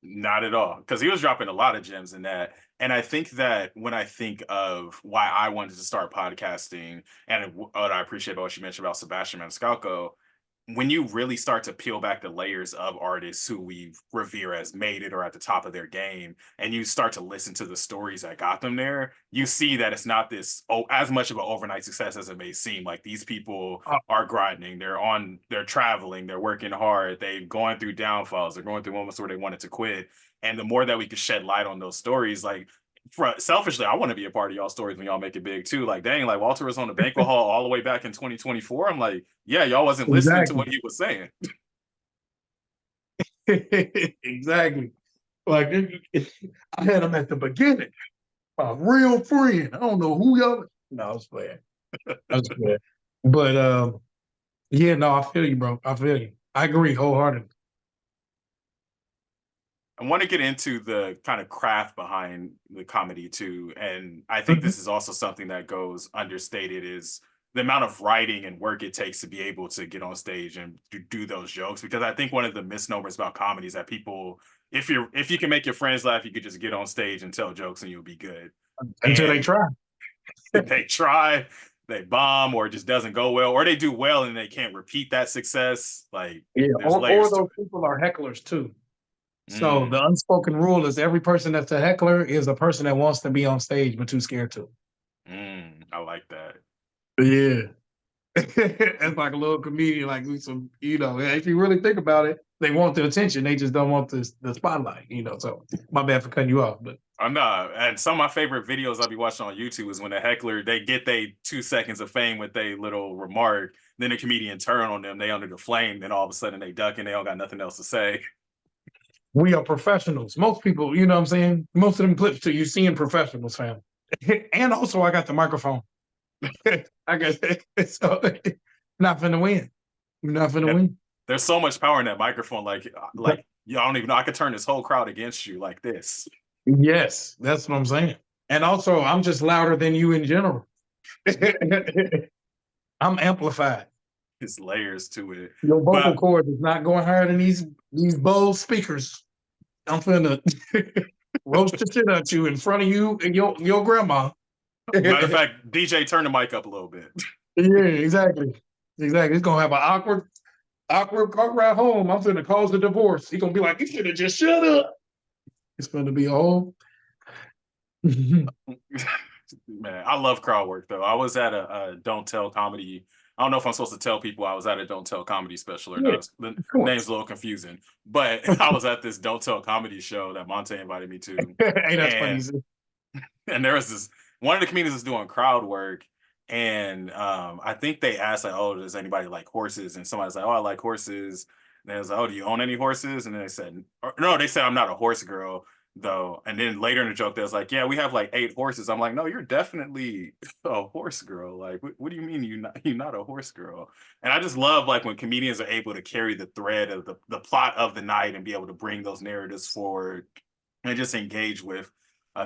Not at all, because he was dropping a lot of gems in that. And I think that when I think of why I wanted to start podcasting, and what I appreciate about what you mentioned about Sebastian Maniscalco, when you really start to peel back the layers of artists who we revere as made it or at the top of their game, and you start to listen to the stories that got them there, you see that it's not this as much of an overnight success as it may seem. Like these people Uh, are grinding, they're traveling, they're working hard, they're going through downfalls, they're going through moments where they wanted to quit. And the more that we could shed light on those stories, like selfishly, I want to be a part of y'all stories when y'all make it big too. Like, dang, like Walter was on the banquet hall all the way back in 2024. I'm like, yeah, y'all wasn't listening to exactly. what he was saying. Exactly. Like I had him at the beginning. My real friend. I don't know who y'all. No, I was playing. I was playing. But yeah, no, I feel you, bro. I feel you. I agree wholeheartedly. I want to get into the kind of craft behind the comedy too. And I think Mhm. this is also something that goes understated is the amount of writing and work it takes to be able to get on stage and do those jokes. Because I think one of the misnomers about comedy is that people, if you can make your friends laugh, you could just get on stage and tell jokes and you'll be good. Until they And try. they try, they bomb, or it just doesn't go well, or they do well and they can't repeat that success. Like Yeah, there's or layers to those people are hecklers too. it. So the unspoken rule is every person that's a heckler is a person that wants to be on stage but too scared to. I like that. Yeah. It's like a little comedian, like some, if you really think about it, they want the attention. They just don't want the spotlight. So my bad for cutting you off, but I'm not. And some of my favorite videos I'll be watching on YouTube is when a heckler they get they 2 seconds of fame with a little remark, then the comedian turn on them, they under the flame, then all of a sudden they duck and they don't got nothing else to say. we are professionals. Most people, you know what I'm saying? Most of them clips too, you see in professionals, fam. And also I got the microphone. I got so not finna win. Not finna Yeah, win. there's so much power in that microphone. Like you don't even know. I could turn this whole crowd against you like this. Yes, that's what I'm saying. And also I'm just louder than you in general. I'm amplified. There's layers to it. Your vocal But cords is not going higher than these Bose speakers. I'm finna roast the shit at you in front of you and your grandma. matter of Yeah, fact, DJ, turn the mic up a little bit. exactly. Exactly. It's gonna have an awkward car ride home. I'm finna cause a divorce. He's gonna be like, you should have just shut up. It's gonna be a whole Man, I love crowd work though. I was at a Don't Tell comedy. I don't know if I'm supposed to tell people I was at a Don't Tell comedy special or yeah, not. The of name's course. a little confusing, but I was at this Don't Tell comedy show that Monte invited me to, Hey, that's funny. and there was this one of the comedians was doing crowd work, and I think they asked like, "Oh, does anybody like horses?" And somebody's like, "Oh, I like horses." And they was like, "Oh, do you own any horses?" And then they said, "No." They said, "I'm not a horse girl." Though, and then later in the joke, there's like, yeah, we have like 8 horses. I'm like, no, you're definitely a horse girl. Like, what do you mean you're not a horse girl? And I just love like when comedians are able to carry the thread of the plot of the night and be able to bring those narratives forward and just engage with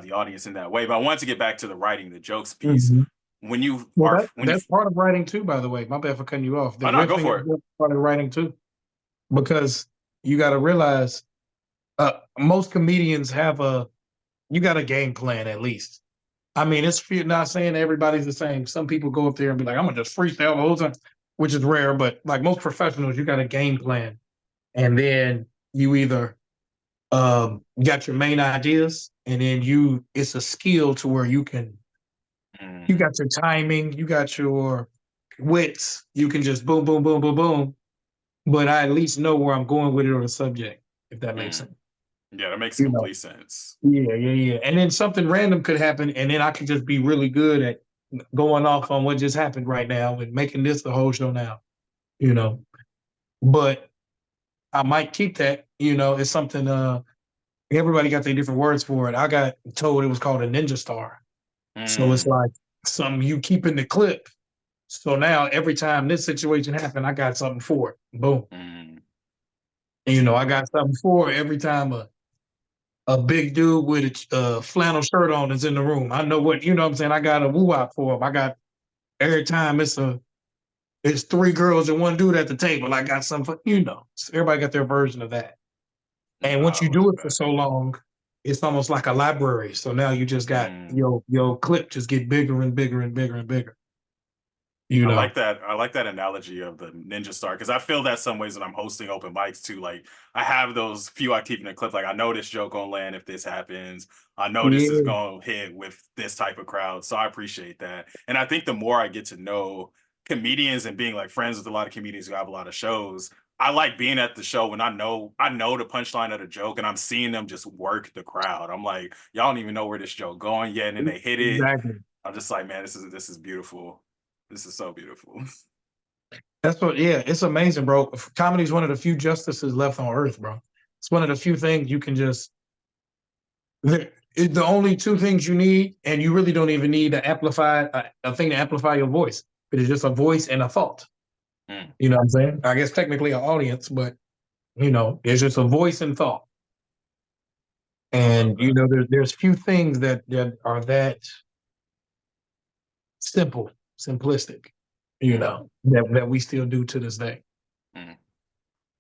the audience in that way. But I wanted to get back to the writing, the jokes piece. Mhm. When you Well, are that when you that's part of writing too, by the way. My bad for cutting you off. The oh no, go riffing for is it. part of writing too, because you got to realize most comedians have you got a game plan at least. I mean, it's not saying everybody's the same. Some people go up there and be like, I'm gonna just freestyle the whole time, which is rare, but like most professionals, you got a game plan. And then you either got your main ideas, and then it's a skill to where you Mm, got your timing, you got your wits, you can just boom, boom, boom, boom, boom. But I at least know where I'm going with it or the subject, if that makes mm. sense. Yeah, that makes You know. complete sense. Yeah, yeah, yeah. And then something random could happen, and then I could just be really good at going off on what just happened right now and making this the whole show now, you know. But I might keep that, it's something everybody got their different words for it. I got told it was called a ninja star. So it's Mm, like something you keep in the clip. So now every time this situation happened, I got something for it. Boom. mm. And, I got something for it every time a big dude with a flannel shirt on is in the room. I know what I'm saying. I got a woo wop for him. I got every time it's three girls and one dude at the table. I got something for. So everybody got their version of that. No, And once I you like do it for that. so long, it's almost like a library. So now you just got Mm. your clip just get bigger and bigger and bigger and bigger. You I know. like that. I like that analogy of the ninja star because I feel that some ways when I'm hosting open mics too. Like I have those few I keep in the clip. Like I know this joke gonna land if this happens. I know this is Yeah, gonna hit with this type of crowd. So I appreciate that. And I think the more I get to know comedians and being like friends with a lot of comedians who have a lot of shows, I like being at the show when I know the punchline of the joke and I'm seeing them just work the crowd. I'm like, y'all don't even know where this joke going yet, and then they hit it. exactly. I'm just like, man, this is beautiful. This is so beautiful. That's what. Yeah, it's amazing, bro. Comedy is one of the few justices left on earth, bro. It's one of the few things you can just. The only two things you need, and you really don't even need to amplify a thing to amplify your voice. It is just a voice and a thought. Mm, You know what I'm saying? I guess technically an audience, but it's just a voice and thought. I love And that. there's few things that are that simple, simplistic, Mm, that we still do to this day. mm.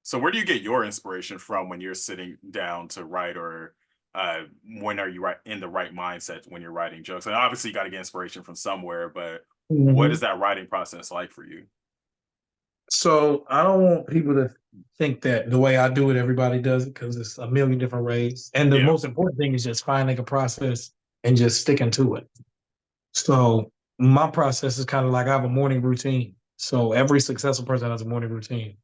So where do you get your inspiration from when you're sitting down to write, or when are you in the right mindset when you're writing jokes? And obviously, you got to get inspiration from somewhere. But what is Mhm. that writing process like for you? So I don't want people to think that the way I do it, everybody does it because it's a million different ways. And the Yeah. most important thing is just finding a process and just sticking to it. So my process is kind of like I have a morning routine. So every successful person has a morning routine.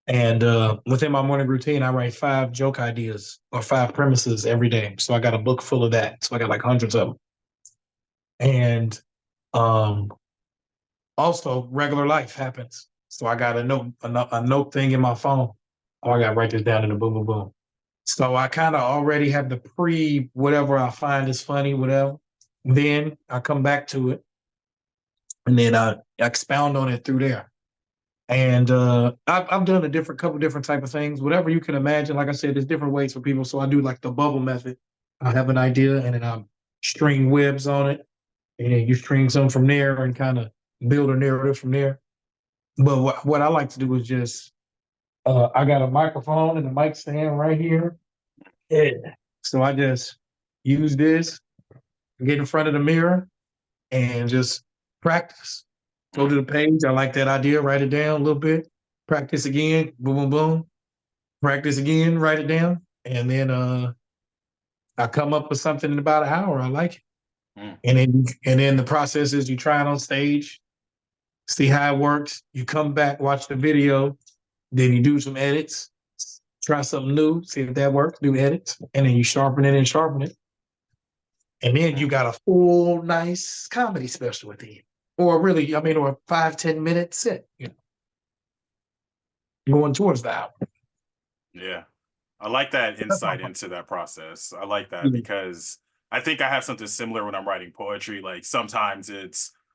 And within my morning routine, I write 5 joke ideas or 5 premises every day. So I got a book full of that. So I got like hundreds of them. And um, also, regular life happens. So I got a note thing in my phone. Oh, I got to write this down in the boom, boom, boom. So I kind of already have the whatever I find is funny, whatever. Then I come back to it and then I expound on it through there. And I've done a couple different type of things, whatever you can imagine. Like I said, there's different ways for people. So I do like the bubble method. I have an idea and then I string webs on it, and then you string some from there and kind of build a narrative from there. But what I like to do is just I got a microphone and a mic stand right here. Yeah. So I just use this, get in front of the mirror, and just practice. Go to Mm, the page. I like that idea. Write it down a little bit. Practice again. Boom, boom, boom. Practice again. Write it down, and then I come up with something in about an hour. I like it, mm, and then the process is you try it on stage, see how it works. You come back, watch the video, then you do some edits, try something new, see if that works, do edits, and then you sharpen it and sharpen it. And then mm. you got a full, nice comedy special at the end. Or really, or a 5-10 minute set, going towards the hour. Yeah. I like that So that's my insight plan. into that process. I like that Yeah. because I think I have something similar when I'm writing poetry. Like sometimes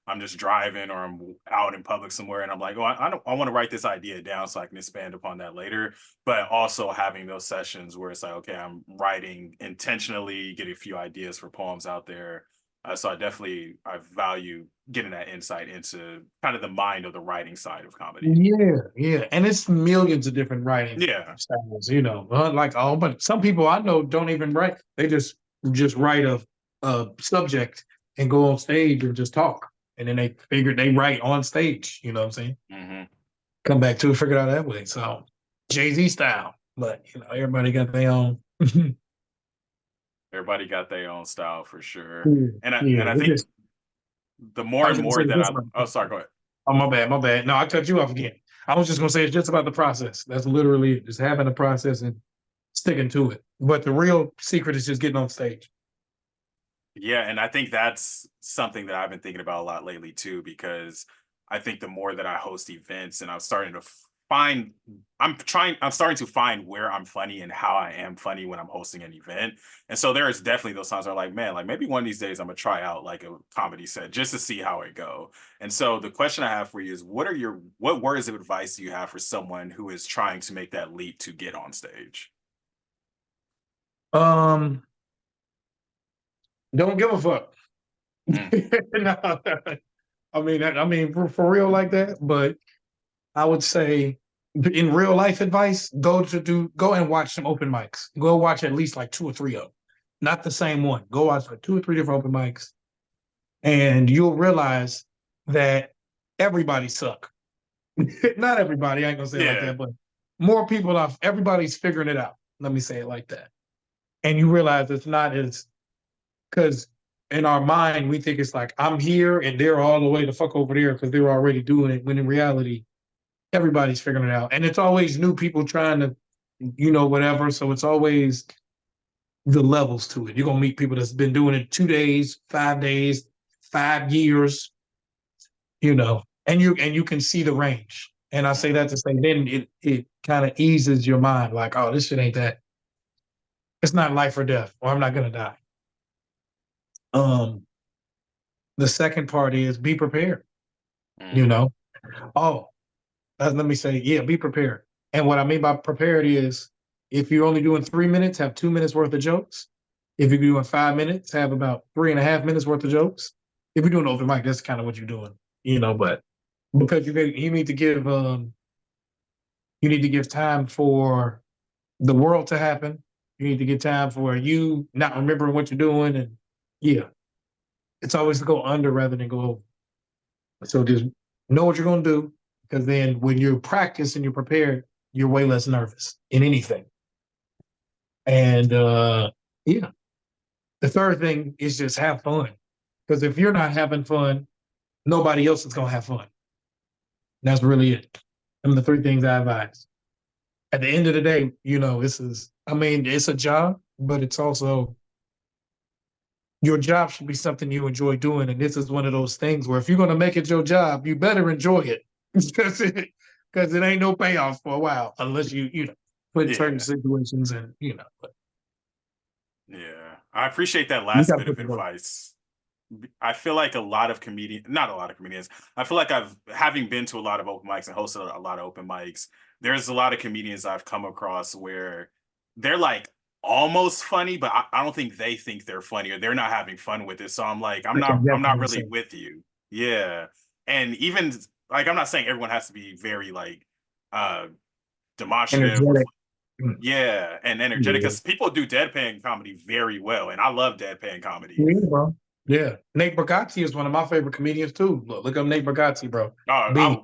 I'm just driving or I'm out in public somewhere and I'm like, oh, I want to write this idea down so I can expand upon that later. But also having those sessions where it's like, okay, I'm writing intentionally, getting a few ideas for poems out there. So I value getting that insight into kind of the mind of the writing side of comedy. Yeah, yeah. And it's millions of different writing Yeah. styles, like all, but some people I know don't even write. They just write a subject and go on stage and just talk. And then they figure they write on stage, you know what I'm saying? Hmm. Come back to it, figure it out that way. So Jay-Z style. But everybody got their own. Everybody got their own style for sure. Yeah, yeah. And I It think just the more I was and gonna say more that this I'm about oh sorry, go ahead. oh my bad, my bad. No, I cut you off again. I was just gonna say it's just about the process. That's literally it, just having the process and sticking to it. But the real secret is just getting on stage. Yeah, and I think that's something that I've been thinking about a lot lately too, because I think the more that I host events and I'm starting to find I'm starting to find where I'm funny and how I am funny when I'm hosting an event. And so there is definitely those times where I'm like, man, like maybe one of these days I'm gonna try out like a comedy set just to see how it go. And so the question I have for you is what words of advice do you have for someone who is trying to make that leap to get on stage? Um, don't give a fuck. Mm, No, I mean, for real like that. But I would say, in real life advice, go and watch some open mics. Go watch at least like 2 or 3 of them, not the same one. Go watch like 2 or 3 different open mics, and you'll realize that everybody suck. Not everybody, I ain't gonna say it like yeah. that, but more people are. Everybody's figuring it out. Let me say it like that, and you realize it's not as because in our mind we think it's like I'm here and they're all the way the fuck over there because they're already doing it. When in reality, everybody's figuring it out, and it's always new people trying to, whatever. So it's always the levels to it. You're gonna meet people that's been doing it 2 days, 5 days, 5 years, and you can see the range. And I say that to say then it kind of eases your mind, like, oh, this shit ain't that. It's not life or death, or I'm not gonna die. Um, the second part is be prepared. You Mm, know, oh, let me say, yeah, be prepared. And what I mean by prepared is if you're only doing 3 minutes, have 2 minutes worth of jokes. If you're doing 5 minutes, have about 3.5 minutes worth of jokes. If you're doing open mic, that's kind of what you're doing, but because you need to give time for the world to happen. You need to give time for you not remembering what you're doing. And yeah, it's always to go under rather than go over. So just know what you're going to do, because then when you practice and you're prepared, you're way less nervous in anything. And yeah, the third thing is just have fun. Because if you're not having fun, nobody else is going to have fun. That's really it. I mean, the 3 things I advise. At the end of the day, it's a job, but it's also your job should be something you enjoy doing. And this is one of those things where if you're going to make it your job, you better enjoy it because it ain't no payoff for a while unless you put in certain yeah. situations and but Yeah. I appreciate that you last got to bit of put the work. advice. I feel like a lot of comedians, not a lot of comedians, I feel like having been to a lot of open mics and hosted a lot of open mics, there's a lot of comedians I've come across where they're like almost funny, but I don't think they're funny or they're not having fun with it. So I'm like, I'm not Exactly the really same. with you. Yeah. And even like, I'm not saying everyone has to be very like, uh, demonstrative or Energetic. Mm. yeah, and energetic Yeah. because people do deadpan comedy very well, and I love deadpan comedy. Yeah, bro. Yeah. Nate Bargatze is one of my favorite comedians too. Look up Nate Bargatze, bro. B.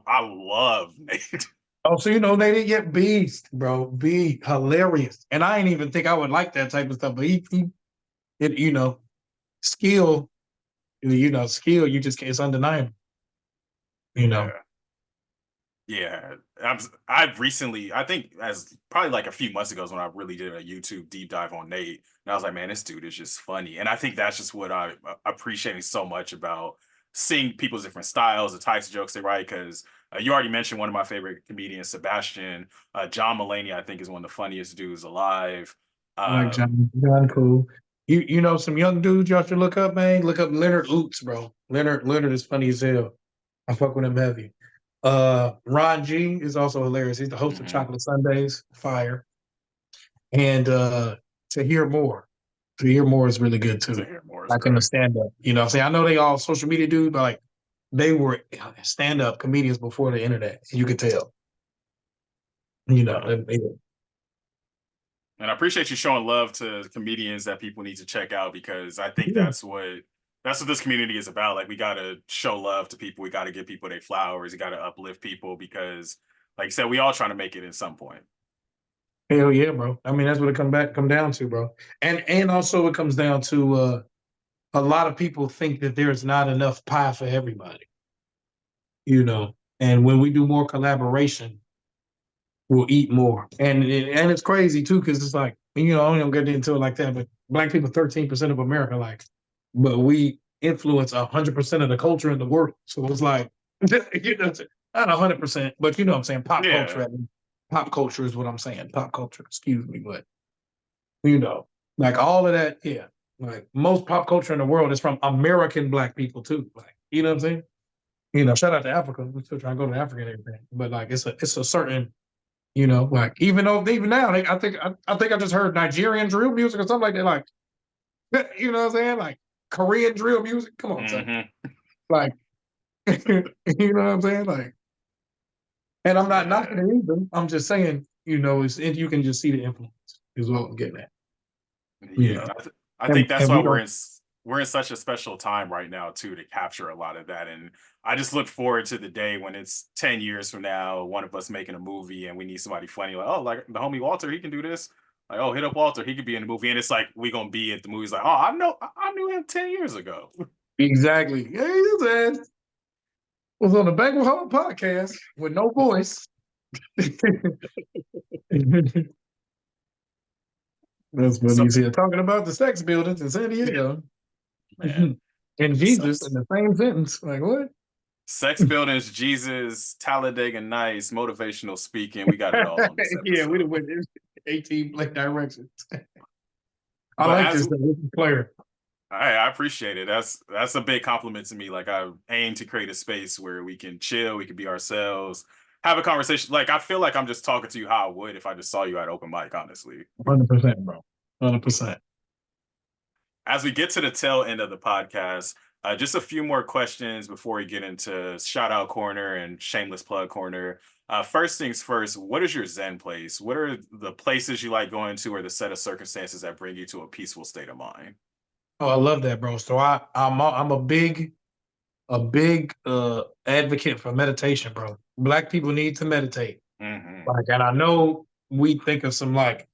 I love Nate. Oh, so you know Nate yet? Beast, bro. Be hilarious. And I ain't even think I would like that type of stuff, but he it, skill, skill, you just can't, it's undeniable, you know. Yeah, yeah. I've recently, I think as probably like a few months ago is when I really did a YouTube deep dive on Nate, and I was like, man, this dude is just funny, and I think that's just what I appreciate so much about seeing people's different styles, the types of jokes they write. Because you already mentioned one of my favorite comedians, Sebastian. John Mulaney, I think, is one of the funniest dudes alive. I like Uh, John cool. You know some young dudes y'all should look up, man. Look up Leonard Oots, bro. Leonard is funny as hell. I fuck with him heavy. Ron G is also hilarious. He's the host of mhm. Chocolate Sundays, fire. And to hear more. To hear more is really good To too. hear more is Like in the great. stand up. You know what I'm saying? I know they all social media dudes, but like they were stand up comedians before the internet. You could tell. You know, Yeah. And I appreciate you showing love to comedians that people need to check out because I think yeah. that's what this community is about. Like we gotta show love to people. We gotta give people their flowers. We gotta uplift people because, like you said, we all trying to make it at some point. Hell yeah, bro. I mean, that's what it come down to, bro. And also it comes down to a lot of people think that there's not enough pie for everybody, you know. And when we do more collaboration, we'll eat more. And it's crazy too, because it's like, I don't get into it like that, but black people 13% of America, like, but we influence 100% of the culture in the world. So it's like, you know, Not 100%, but you know what I'm saying. Pop Yeah. culture. I mean, pop culture is what I'm saying. Pop culture. Excuse me, but you know, like all of that. Yeah, like most pop culture in the world is from American Black people too. Like you know what I'm saying. You know, shout out to Africa. We're still trying to go to Africa and everything, but like it's a certain you know like even now I think I just heard Nigerian drill music or something like that. Like you know what I'm saying? Like Korean drill music. Come on, son. Hmm. Like you know what I'm saying? Like. And I'm not knocking Yeah. it either. I'm just saying, you know, you can just see the influence is what I'm getting at. You Yeah. know, I think that's and why we don't we're in such a special time right now too to capture a lot of that. And I just look forward to the day when it's 10 years from now, one of us making a movie and we need somebody funny, like, oh, like the homie Walter, he can do this. Like, oh, hit up Walter, he could be in the movie. And it's like we gonna be at the movies like, oh, I knew him 10 years ago. exactly. Yeah, his ass was on the Banquet Hall podcast with no voice. That's what So he's here talking about the sex buildings in San Diego man, and Jesus in sex, the same sentence. Like what? sex buildings, Jesus, Talladega Nights, motivational speaking. We got it all on this Yeah, we done episode. went 18 black directions. I But like as this though. This is player. I appreciate it. That's a big compliment to me. Like I aim to create a space where we can chill, we can be ourselves, have a conversation. Like I feel like I'm just talking to you how I would if I just saw you at open mic, honestly. 100%, bro. 100%. As we get to the tail end of the podcast, just a few more questions before we get into shout out corner and shameless plug corner. First things first, what is your Zen place? What are the places you like going to or the set of circumstances that bring you to a peaceful state of mind? Oh, I love that, bro. So I'm a big advocate for meditation, bro. Black people need to meditate. Hmm. Like, and I know we think of some like,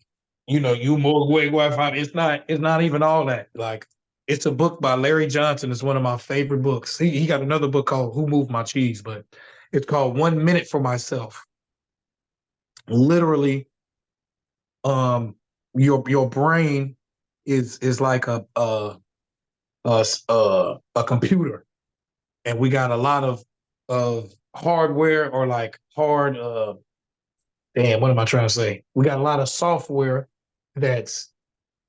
you know, you more way Wi-Fi. It's not even all that. Like, it's a book by Larry Johnson. It's one of my favorite books. He got another book called Who Moved My Cheese, but it's called 1 Minute for Myself. Literally, um, your brain is like a computer, and we got a lot of hardware or like hard damn, what am I trying to say? We got a lot of software that's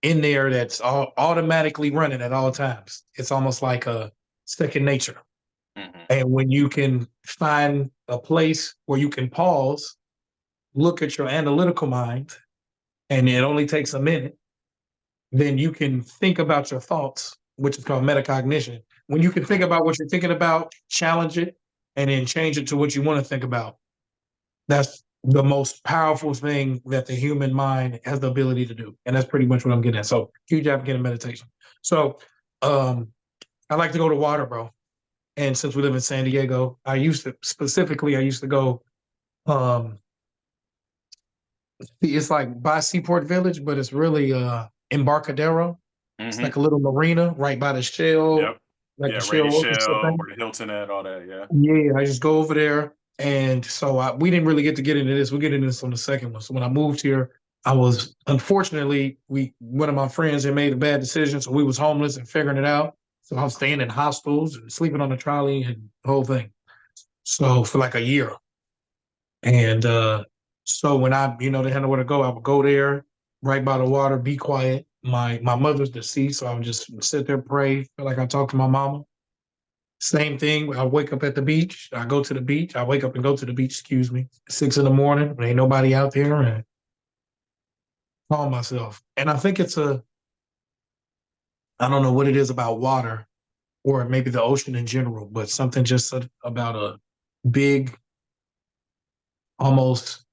in there that's all automatically running at all times. It's almost like a second nature. Hmm. And when you can find a place where you can pause, look at your analytical mind, and it only takes a minute, then you can think about your thoughts, which is called metacognition. When you can think about what you're thinking about, challenge it, and then change it to what you want to think about. That's the most powerful thing that the human mind has the ability to do. And that's pretty much what I'm getting at. So huge advocate of meditation. So um, I like to go to water, bro. And since we live in San Diego, I used to go, um, it's like by Seaport Village, but it's really Embarcadero. It's Hmm. like a little marina right by the Shell, Yep. like the Yeah, Shell Rainy Orchestra Shell, thing. where the Hilton at, all that. Yeah. Yeah, I just go over there. And so we didn't really get to get into this. We'll get into this on the second one. So when I moved here, I was unfortunately one of my friends had made a bad decision. So we was homeless and figuring it out. So I was staying in hostels and sleeping on the trolley and the whole thing. So for like a year. And so when they had nowhere to go, I would go there right by the water, be quiet. My mother's deceased, so I would just sit there, pray, feel like I talked to my mama. Same thing. I wake up at the beach. I go to the beach. I wake up and go to the beach, excuse me, 6 in the morning. When ain't nobody out there and calm myself. And I think I don't know what it is about water or maybe the ocean in general, but something just about a big, almost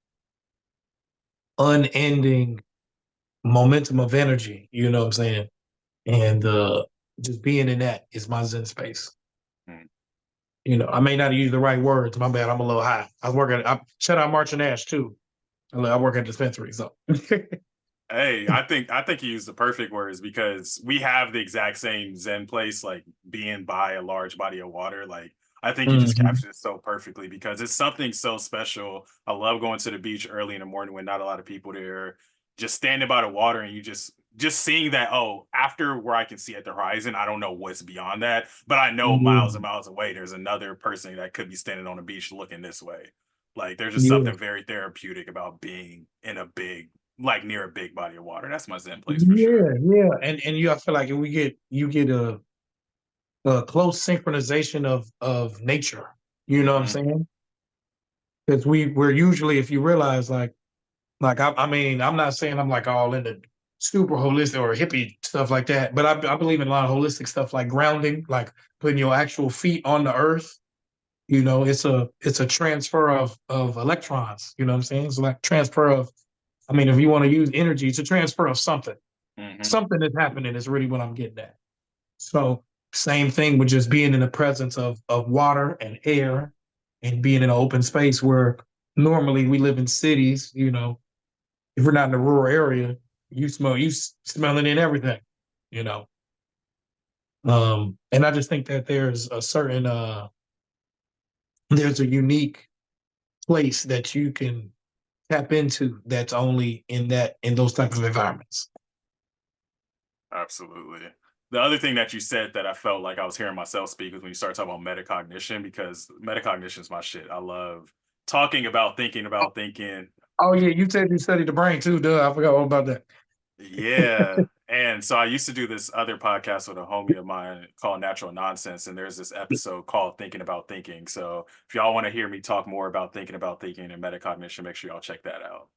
unending momentum of energy. You know what I'm saying? And just being in that is my Zen space. Mm. You know, I may not use the right words. My bad. I'm a little high. Shout out March and Ash too. I work at a dispensary, so. Hey, I think you used the perfect words because we have the exact same Zen place, like being by a large body of water. Like I think you just Mhm. captured it so perfectly because it's something so special. I love going to the beach early in the morning when not a lot of people there, just standing by the water and you just just seeing that, oh, after where I can see at the horizon, I don't know what's beyond that, but I know miles Yeah, and miles away, there's another person that could be standing on a beach looking this way. Like there's just yeah, something very therapeutic about being in a big, like near a big body of water. That's my Zen place for sure. yeah, yeah. And you, I feel like you get a close synchronization of nature. You know what I'm Hmm. saying? Because we're usually, if you realize, like I mean, I'm not saying I'm like all into super holistic or hippie stuff like that, but I believe in a lot of holistic stuff like grounding, like putting your actual feet on the earth. You know, it's a transfer of electrons. You know what I'm saying? It's like transfer of. I mean, if you want to use energy, it's a transfer of something. Hmm. Something is happening is really what I'm getting at. So same thing with just being in the presence of water and air and being in an open space where normally we live in cities, you know, if we're not in a rural area, you smelling in everything, you know. And I just think that there's a unique place that you can tap into that's only in those types of environments. Absolutely. The other thing that you said that I felt like I was hearing myself speak was when you start talking about metacognition, because metacognition is my shit. I love talking about thinking. Oh yeah, you said you studied the brain too, duh. I forgot all about that. Yeah. And so I used to do this other podcast with a homie of mine called Natural Nonsense. And there's this episode called Thinking About Thinking. So if y'all want to hear me talk more about thinking and metacognition, make sure y'all check that out.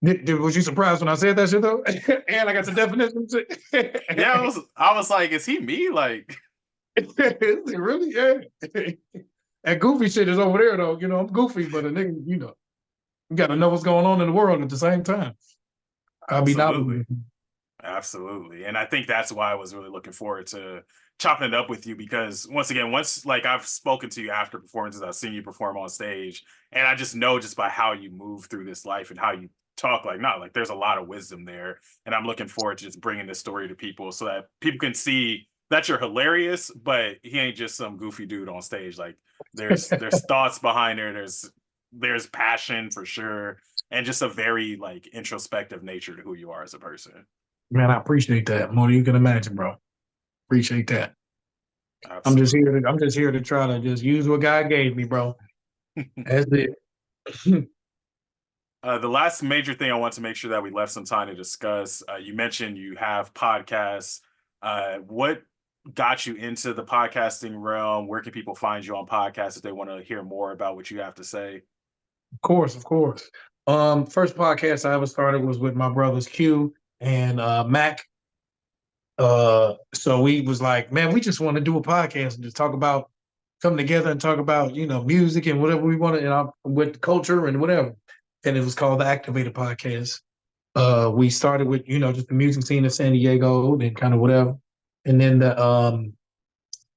Was you surprised when I said that shit though? And I got the definition. Yeah, I was like, is he me? Like, Really? Yeah. That goofy shit is over there though. You know, I'm goofy, but a nigga, you know, you gotta know what's going on in the world at the same time. I'll be absolutely. novel. Absolutely. And I think that's why I was really looking forward to chopping it up with you, because once again, once like I've spoken to you after performances, I've seen you perform on stage, and I just know just by how you move through this life and how you talk, like not like there's a lot of wisdom there. And I'm looking forward to just bringing this story to people so that people can see that you're hilarious, but he ain't just some goofy dude on stage. Like there's thoughts behind there, there's passion for sure, and just a very like introspective nature to who you are as a person. Man, I appreciate that more than you can imagine, bro. Appreciate that. Absolutely. I'm just here to try to just use what God gave me, bro. That's it. The last major thing I want to make sure that we left some time to discuss. You mentioned you have podcasts. What got you into the podcasting realm? Where can people find you on podcasts if they want to hear more about what you have to say? Of course, of course. First podcast I ever started was with my brothers Q and Mac. So we was like, man, we just want to do a podcast and just talk about come together and talk about, you know, music and whatever we want to, with culture and whatever. And it was called the Activated Podcast. We started with, you know, just the music scene in San Diego and kind of whatever. And then the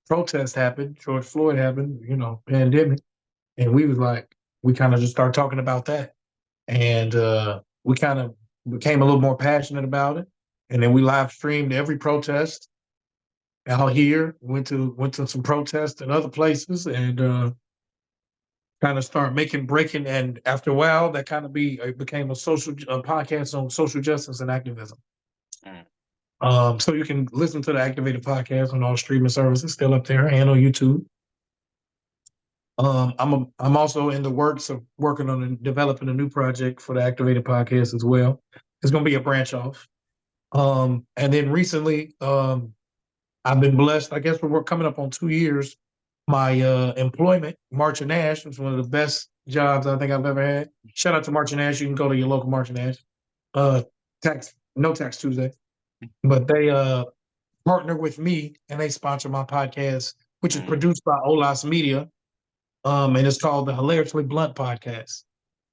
protest happened, George Floyd happened, you know, pandemic. And we was like, we kind of just started talking about that. And we kind of became a little more passionate about it. And then we live streamed every protest out here. Went to some protests in other places, and kind of start making breaking. And after a while, that kind of it became a podcast on social justice and activism. Mm. So you can listen to the Activated Podcast on all streaming services, still up there, and on YouTube. I'm also in the works of working on developing a new project for the Activated Podcast as well. It's going to be a branch off. And then recently, I've been blessed. I guess we're coming up on 2 years. My employment, March and Ash, was one of the best jobs I think I've ever had. Shout out to March and Ash. You can go to your local March and Ash. Uh, no tax Tuesday, but they partner with me and they sponsor my podcast, which is Mm. produced by Olas Media. And it's called the Hilariously Blunt Podcast.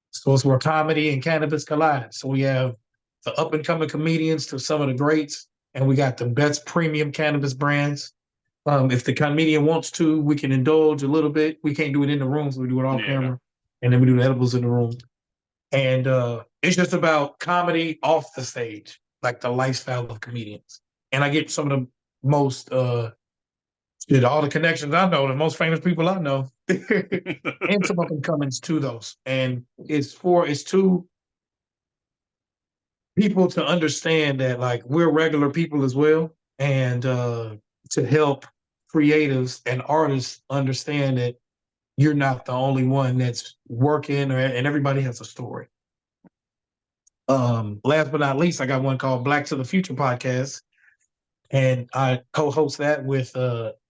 So it's where comedy and cannabis collide. So we have the up and coming comedians to some of the greats, and we got the best premium cannabis brands. If the comedian wants to, we can indulge a little bit. We can't do it in the room, so we do it off Yeah. camera, and then we do the edibles in the room. And it's just about comedy off the stage, like the lifestyle of comedians. And I get some of the most all the connections I know, the most famous people I know, and some up and comings to those. And it's two people to understand that like we're regular people as well, and to help creatives and artists understand that you're not the only one that's working, and everybody has a story. Last but not least, I got one called Black to the Future podcast, and I co-host that with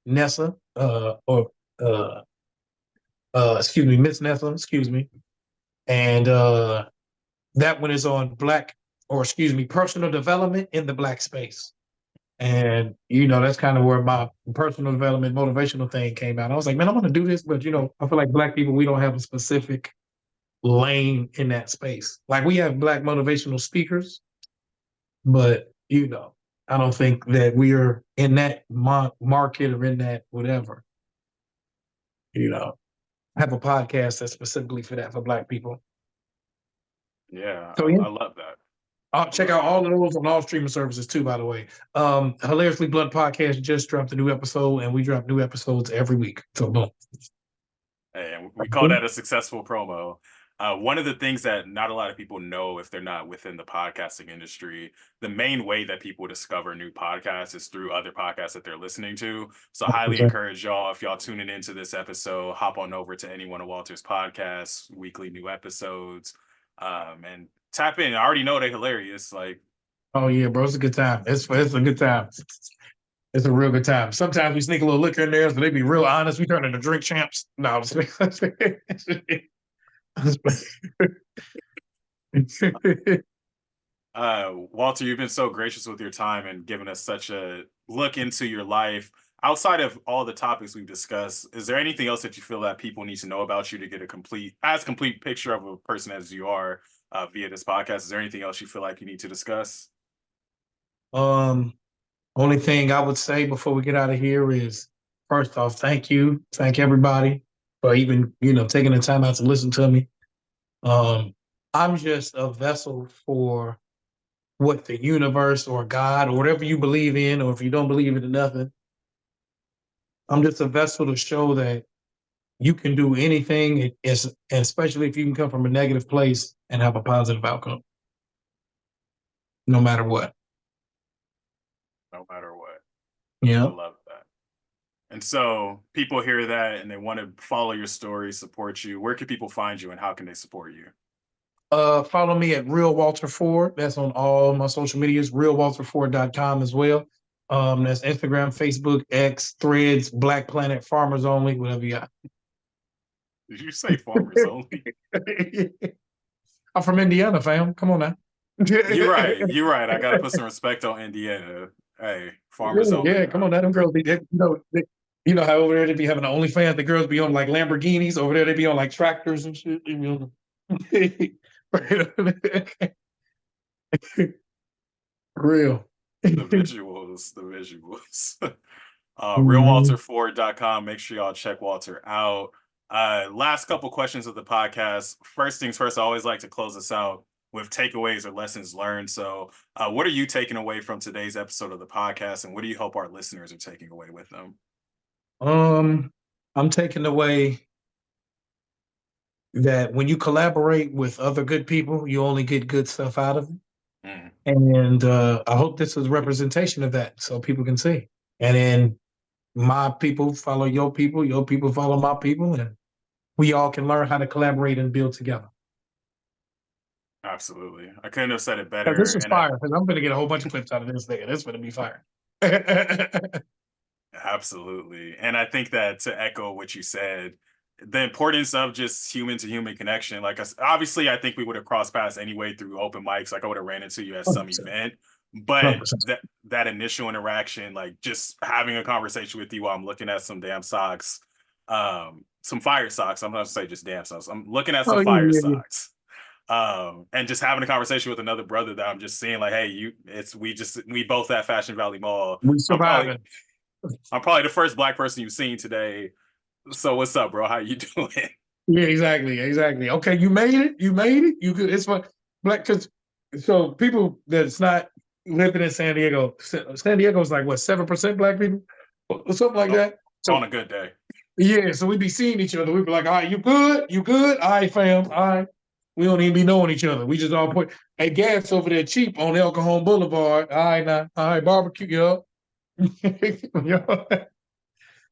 Nessa, uh, excuse me, Miss Nessa, excuse me, and that one is on personal development in the Black space. And that's kind of where my personal development motivational thing came out. I was like, man, I want to do this, but I feel like Black people, we don't have a specific lane in that space. Like we have Black motivational speakers, but I don't think that we are in that market or in that whatever. Have a podcast that's specifically for that, for Black people. Yeah, So I love that. I'll check out all of those on all streaming services too, by the way. Hilariously Blunt Podcast just dropped a new episode, and we drop new episodes every week. So boom. Hey, we call that a successful promo. One of the things that not a lot of people know if they're not within the podcasting industry, the main way that people discover new podcasts is through other podcasts that they're listening to. So I highly encourage y'all, if y'all tuning into this episode, hop on over to any one of Walter's podcasts, weekly new episodes, and tap in. I already know they're hilarious. Like, oh yeah, bro, it's a good time. It's a good time. It's a real good time. Sometimes we sneak a little liquor in there, so they be real honest. We turn into drink champs. No, Walter, you've been so gracious with your time and giving us such a look into your life. Outside of all the topics we've discussed, is there anything else that you feel that people need to know about you to get a complete picture of a person as you are via this podcast? Is there anything else you feel like you need to discuss? Only thing I would say before we get out of here is, first off, thank you. Thank everybody for even, taking the time out to listen to me. I'm just a vessel for what the universe or God or whatever you believe in, or if you don't believe in nothing. I'm just a vessel to show that you can do anything, and especially if you can come from a negative place and have a positive outcome, no matter what. No matter what. Yeah. I love that. And so people hear that and they want to follow your story, support you. Where can people find you and how can they support you? Follow me at Real Walter Ford. That's on all my social medias, realwalterford.com as well. That's Instagram, Facebook, X, Threads, Black Planet, Farmers Only, whatever you got. Did you say farmers only? I'm from Indiana, fam. Come on now. You're right. You're right. I got to put some respect on Indiana. Hey, farmers only. Yeah, come on now. Them girls be, you know how over there they be having the OnlyFans. The girls be on like Lamborghinis. Over there they be on like tractors and shit. Real. The visuals. Realwalterford.com. Make sure y'all check Walter out. Last couple questions of the podcast. First things first, I always like to close this out with takeaways or lessons learned. So what are you taking away from today's episode of the podcast, and what do you hope our listeners are taking away with them? I'm taking away that when you collaborate with other good people, you only get good stuff out of it. Mm. And I hope this is representation of that so people can see. And then my people follow your people follow my people, and we all can learn how to collaborate and build together. Absolutely. I couldn't have said it better. This is fire, because I'm going to get a whole bunch of clips out of this thing. This is going to be fire. Absolutely. And I think that to echo what you said, the importance of just human to human connection. Like, obviously, I think we would have crossed paths anyway through open mics. Like, I would have ran into you at some 100%. Event. But that initial interaction, like just having a conversation with you while I'm looking at some damn socks, some fire socks. I'm not going to say just damn socks. I'm looking at some fire socks. And just having a conversation with another brother that I'm just seeing like, hey, we both at Fashion Valley Mall. We surviving. I'm probably the first Black person you've seen today. So what's up, bro? How you doing? Yeah, exactly. Okay, you made it. You good. It's fun. Black, because so people that's not living in San Diego. San Diego is like what, 7% Black people, or something like that. So on a good day. Yeah, so we be seeing each other. We be like, all right, you good? All right, fam. All right. We don't even be knowing each other. We just all put, hey, gas over there cheap on El Cajon Boulevard. All right, now. All right, barbecue, yo. Yo.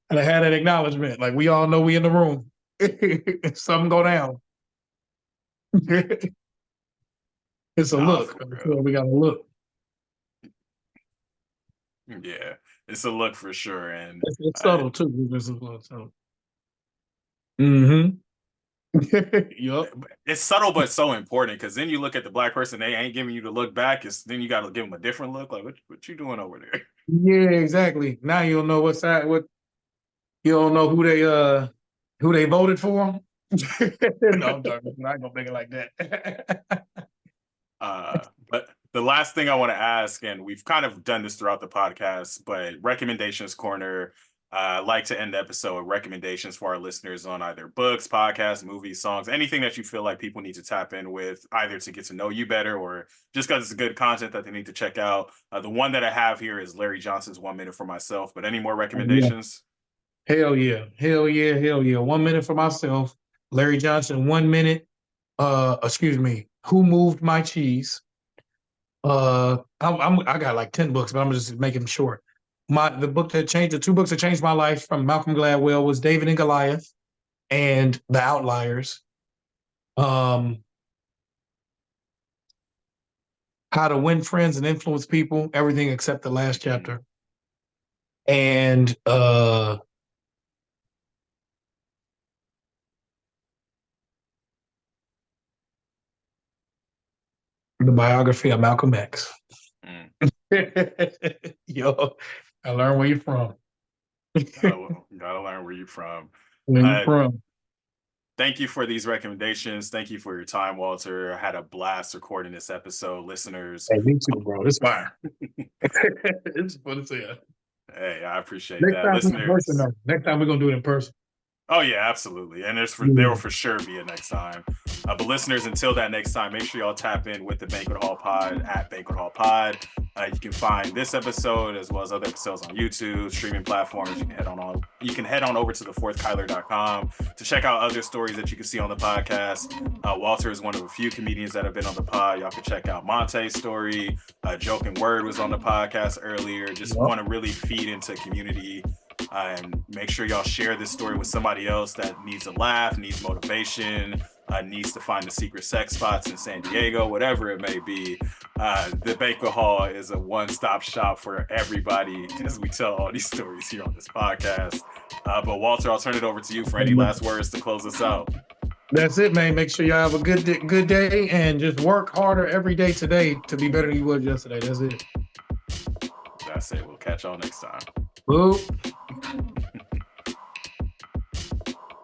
And I had an acknowledgement. Like, we all know we in the room. Something go down. It's a look. We got a look. Yeah, it's a look for sure. And it's subtle, too. It's a little subtle. Mm-hmm. Yup. It's subtle, but so important, because then you look at the black person, they ain't giving you the look back. Then you got to give them a different look. Like, what you doing over there? Yeah, exactly. Now you don't know what side, you don't know who they voted for. No, I'm talking. I ain't gonna make it like that. But the last thing I want to ask, and we've kind of done this throughout the podcast, but recommendations corner. Like to end the episode with recommendations for our listeners on either books, podcasts, movies, songs, anything that you feel like people need to tap in with, either to get to know you better or just because it's good content that they need to check out. The one that I have here is Larry Johnson's 1 Minute for Myself. But any more recommendations? Hell yeah. Hell yeah. Hell yeah. 1 minute for myself. Larry Johnson, 1 minute. Excuse me. Who Moved My Cheese? I got like 10 books, but I'm just making them short. The two books that changed my life from Malcolm Gladwell was David and Goliath and The Outliers. How to Win Friends and Influence People, everything except the last chapter. And the biography of Malcolm X. Yo, I learned where you're from. Gotta learn where you're from. Where you from? Thank you for these recommendations. Thank you for your time, Walter. I had a blast recording this episode, listeners. Hey, me too, bro. It's fine. It's fun as hell. Hey, I appreciate that. Listeners. Next time we're gonna do it in person. Oh yeah, absolutely. And there will for sure be a next time. But listeners, until that next time, make sure y'all tap in with the Banquet Hall Pod at Banquet Hall Pod. You can find this episode as well as other episodes on YouTube, streaming platforms. You can head on over to thefourthkyler.com to check out other stories that you can see on the podcast. Walter is one of a few comedians that have been on the pod. Y'all can check out Monte's story. Joking Word was on the podcast earlier. Just want to really feed into community. And make sure y'all share this story with somebody else that needs a laugh, needs motivation, needs to find the secret sex spots in San Diego, whatever it may be. The Banquet Hall is a one-stop shop for everybody as we tell all these stories here on this podcast. But Walter, I'll turn it over to you for any last words to close us out. That's it, man. Make sure y'all have a good day and just work harder every day today to be better than you was yesterday. That's it. That's it. We'll catch y'all next time. Boop.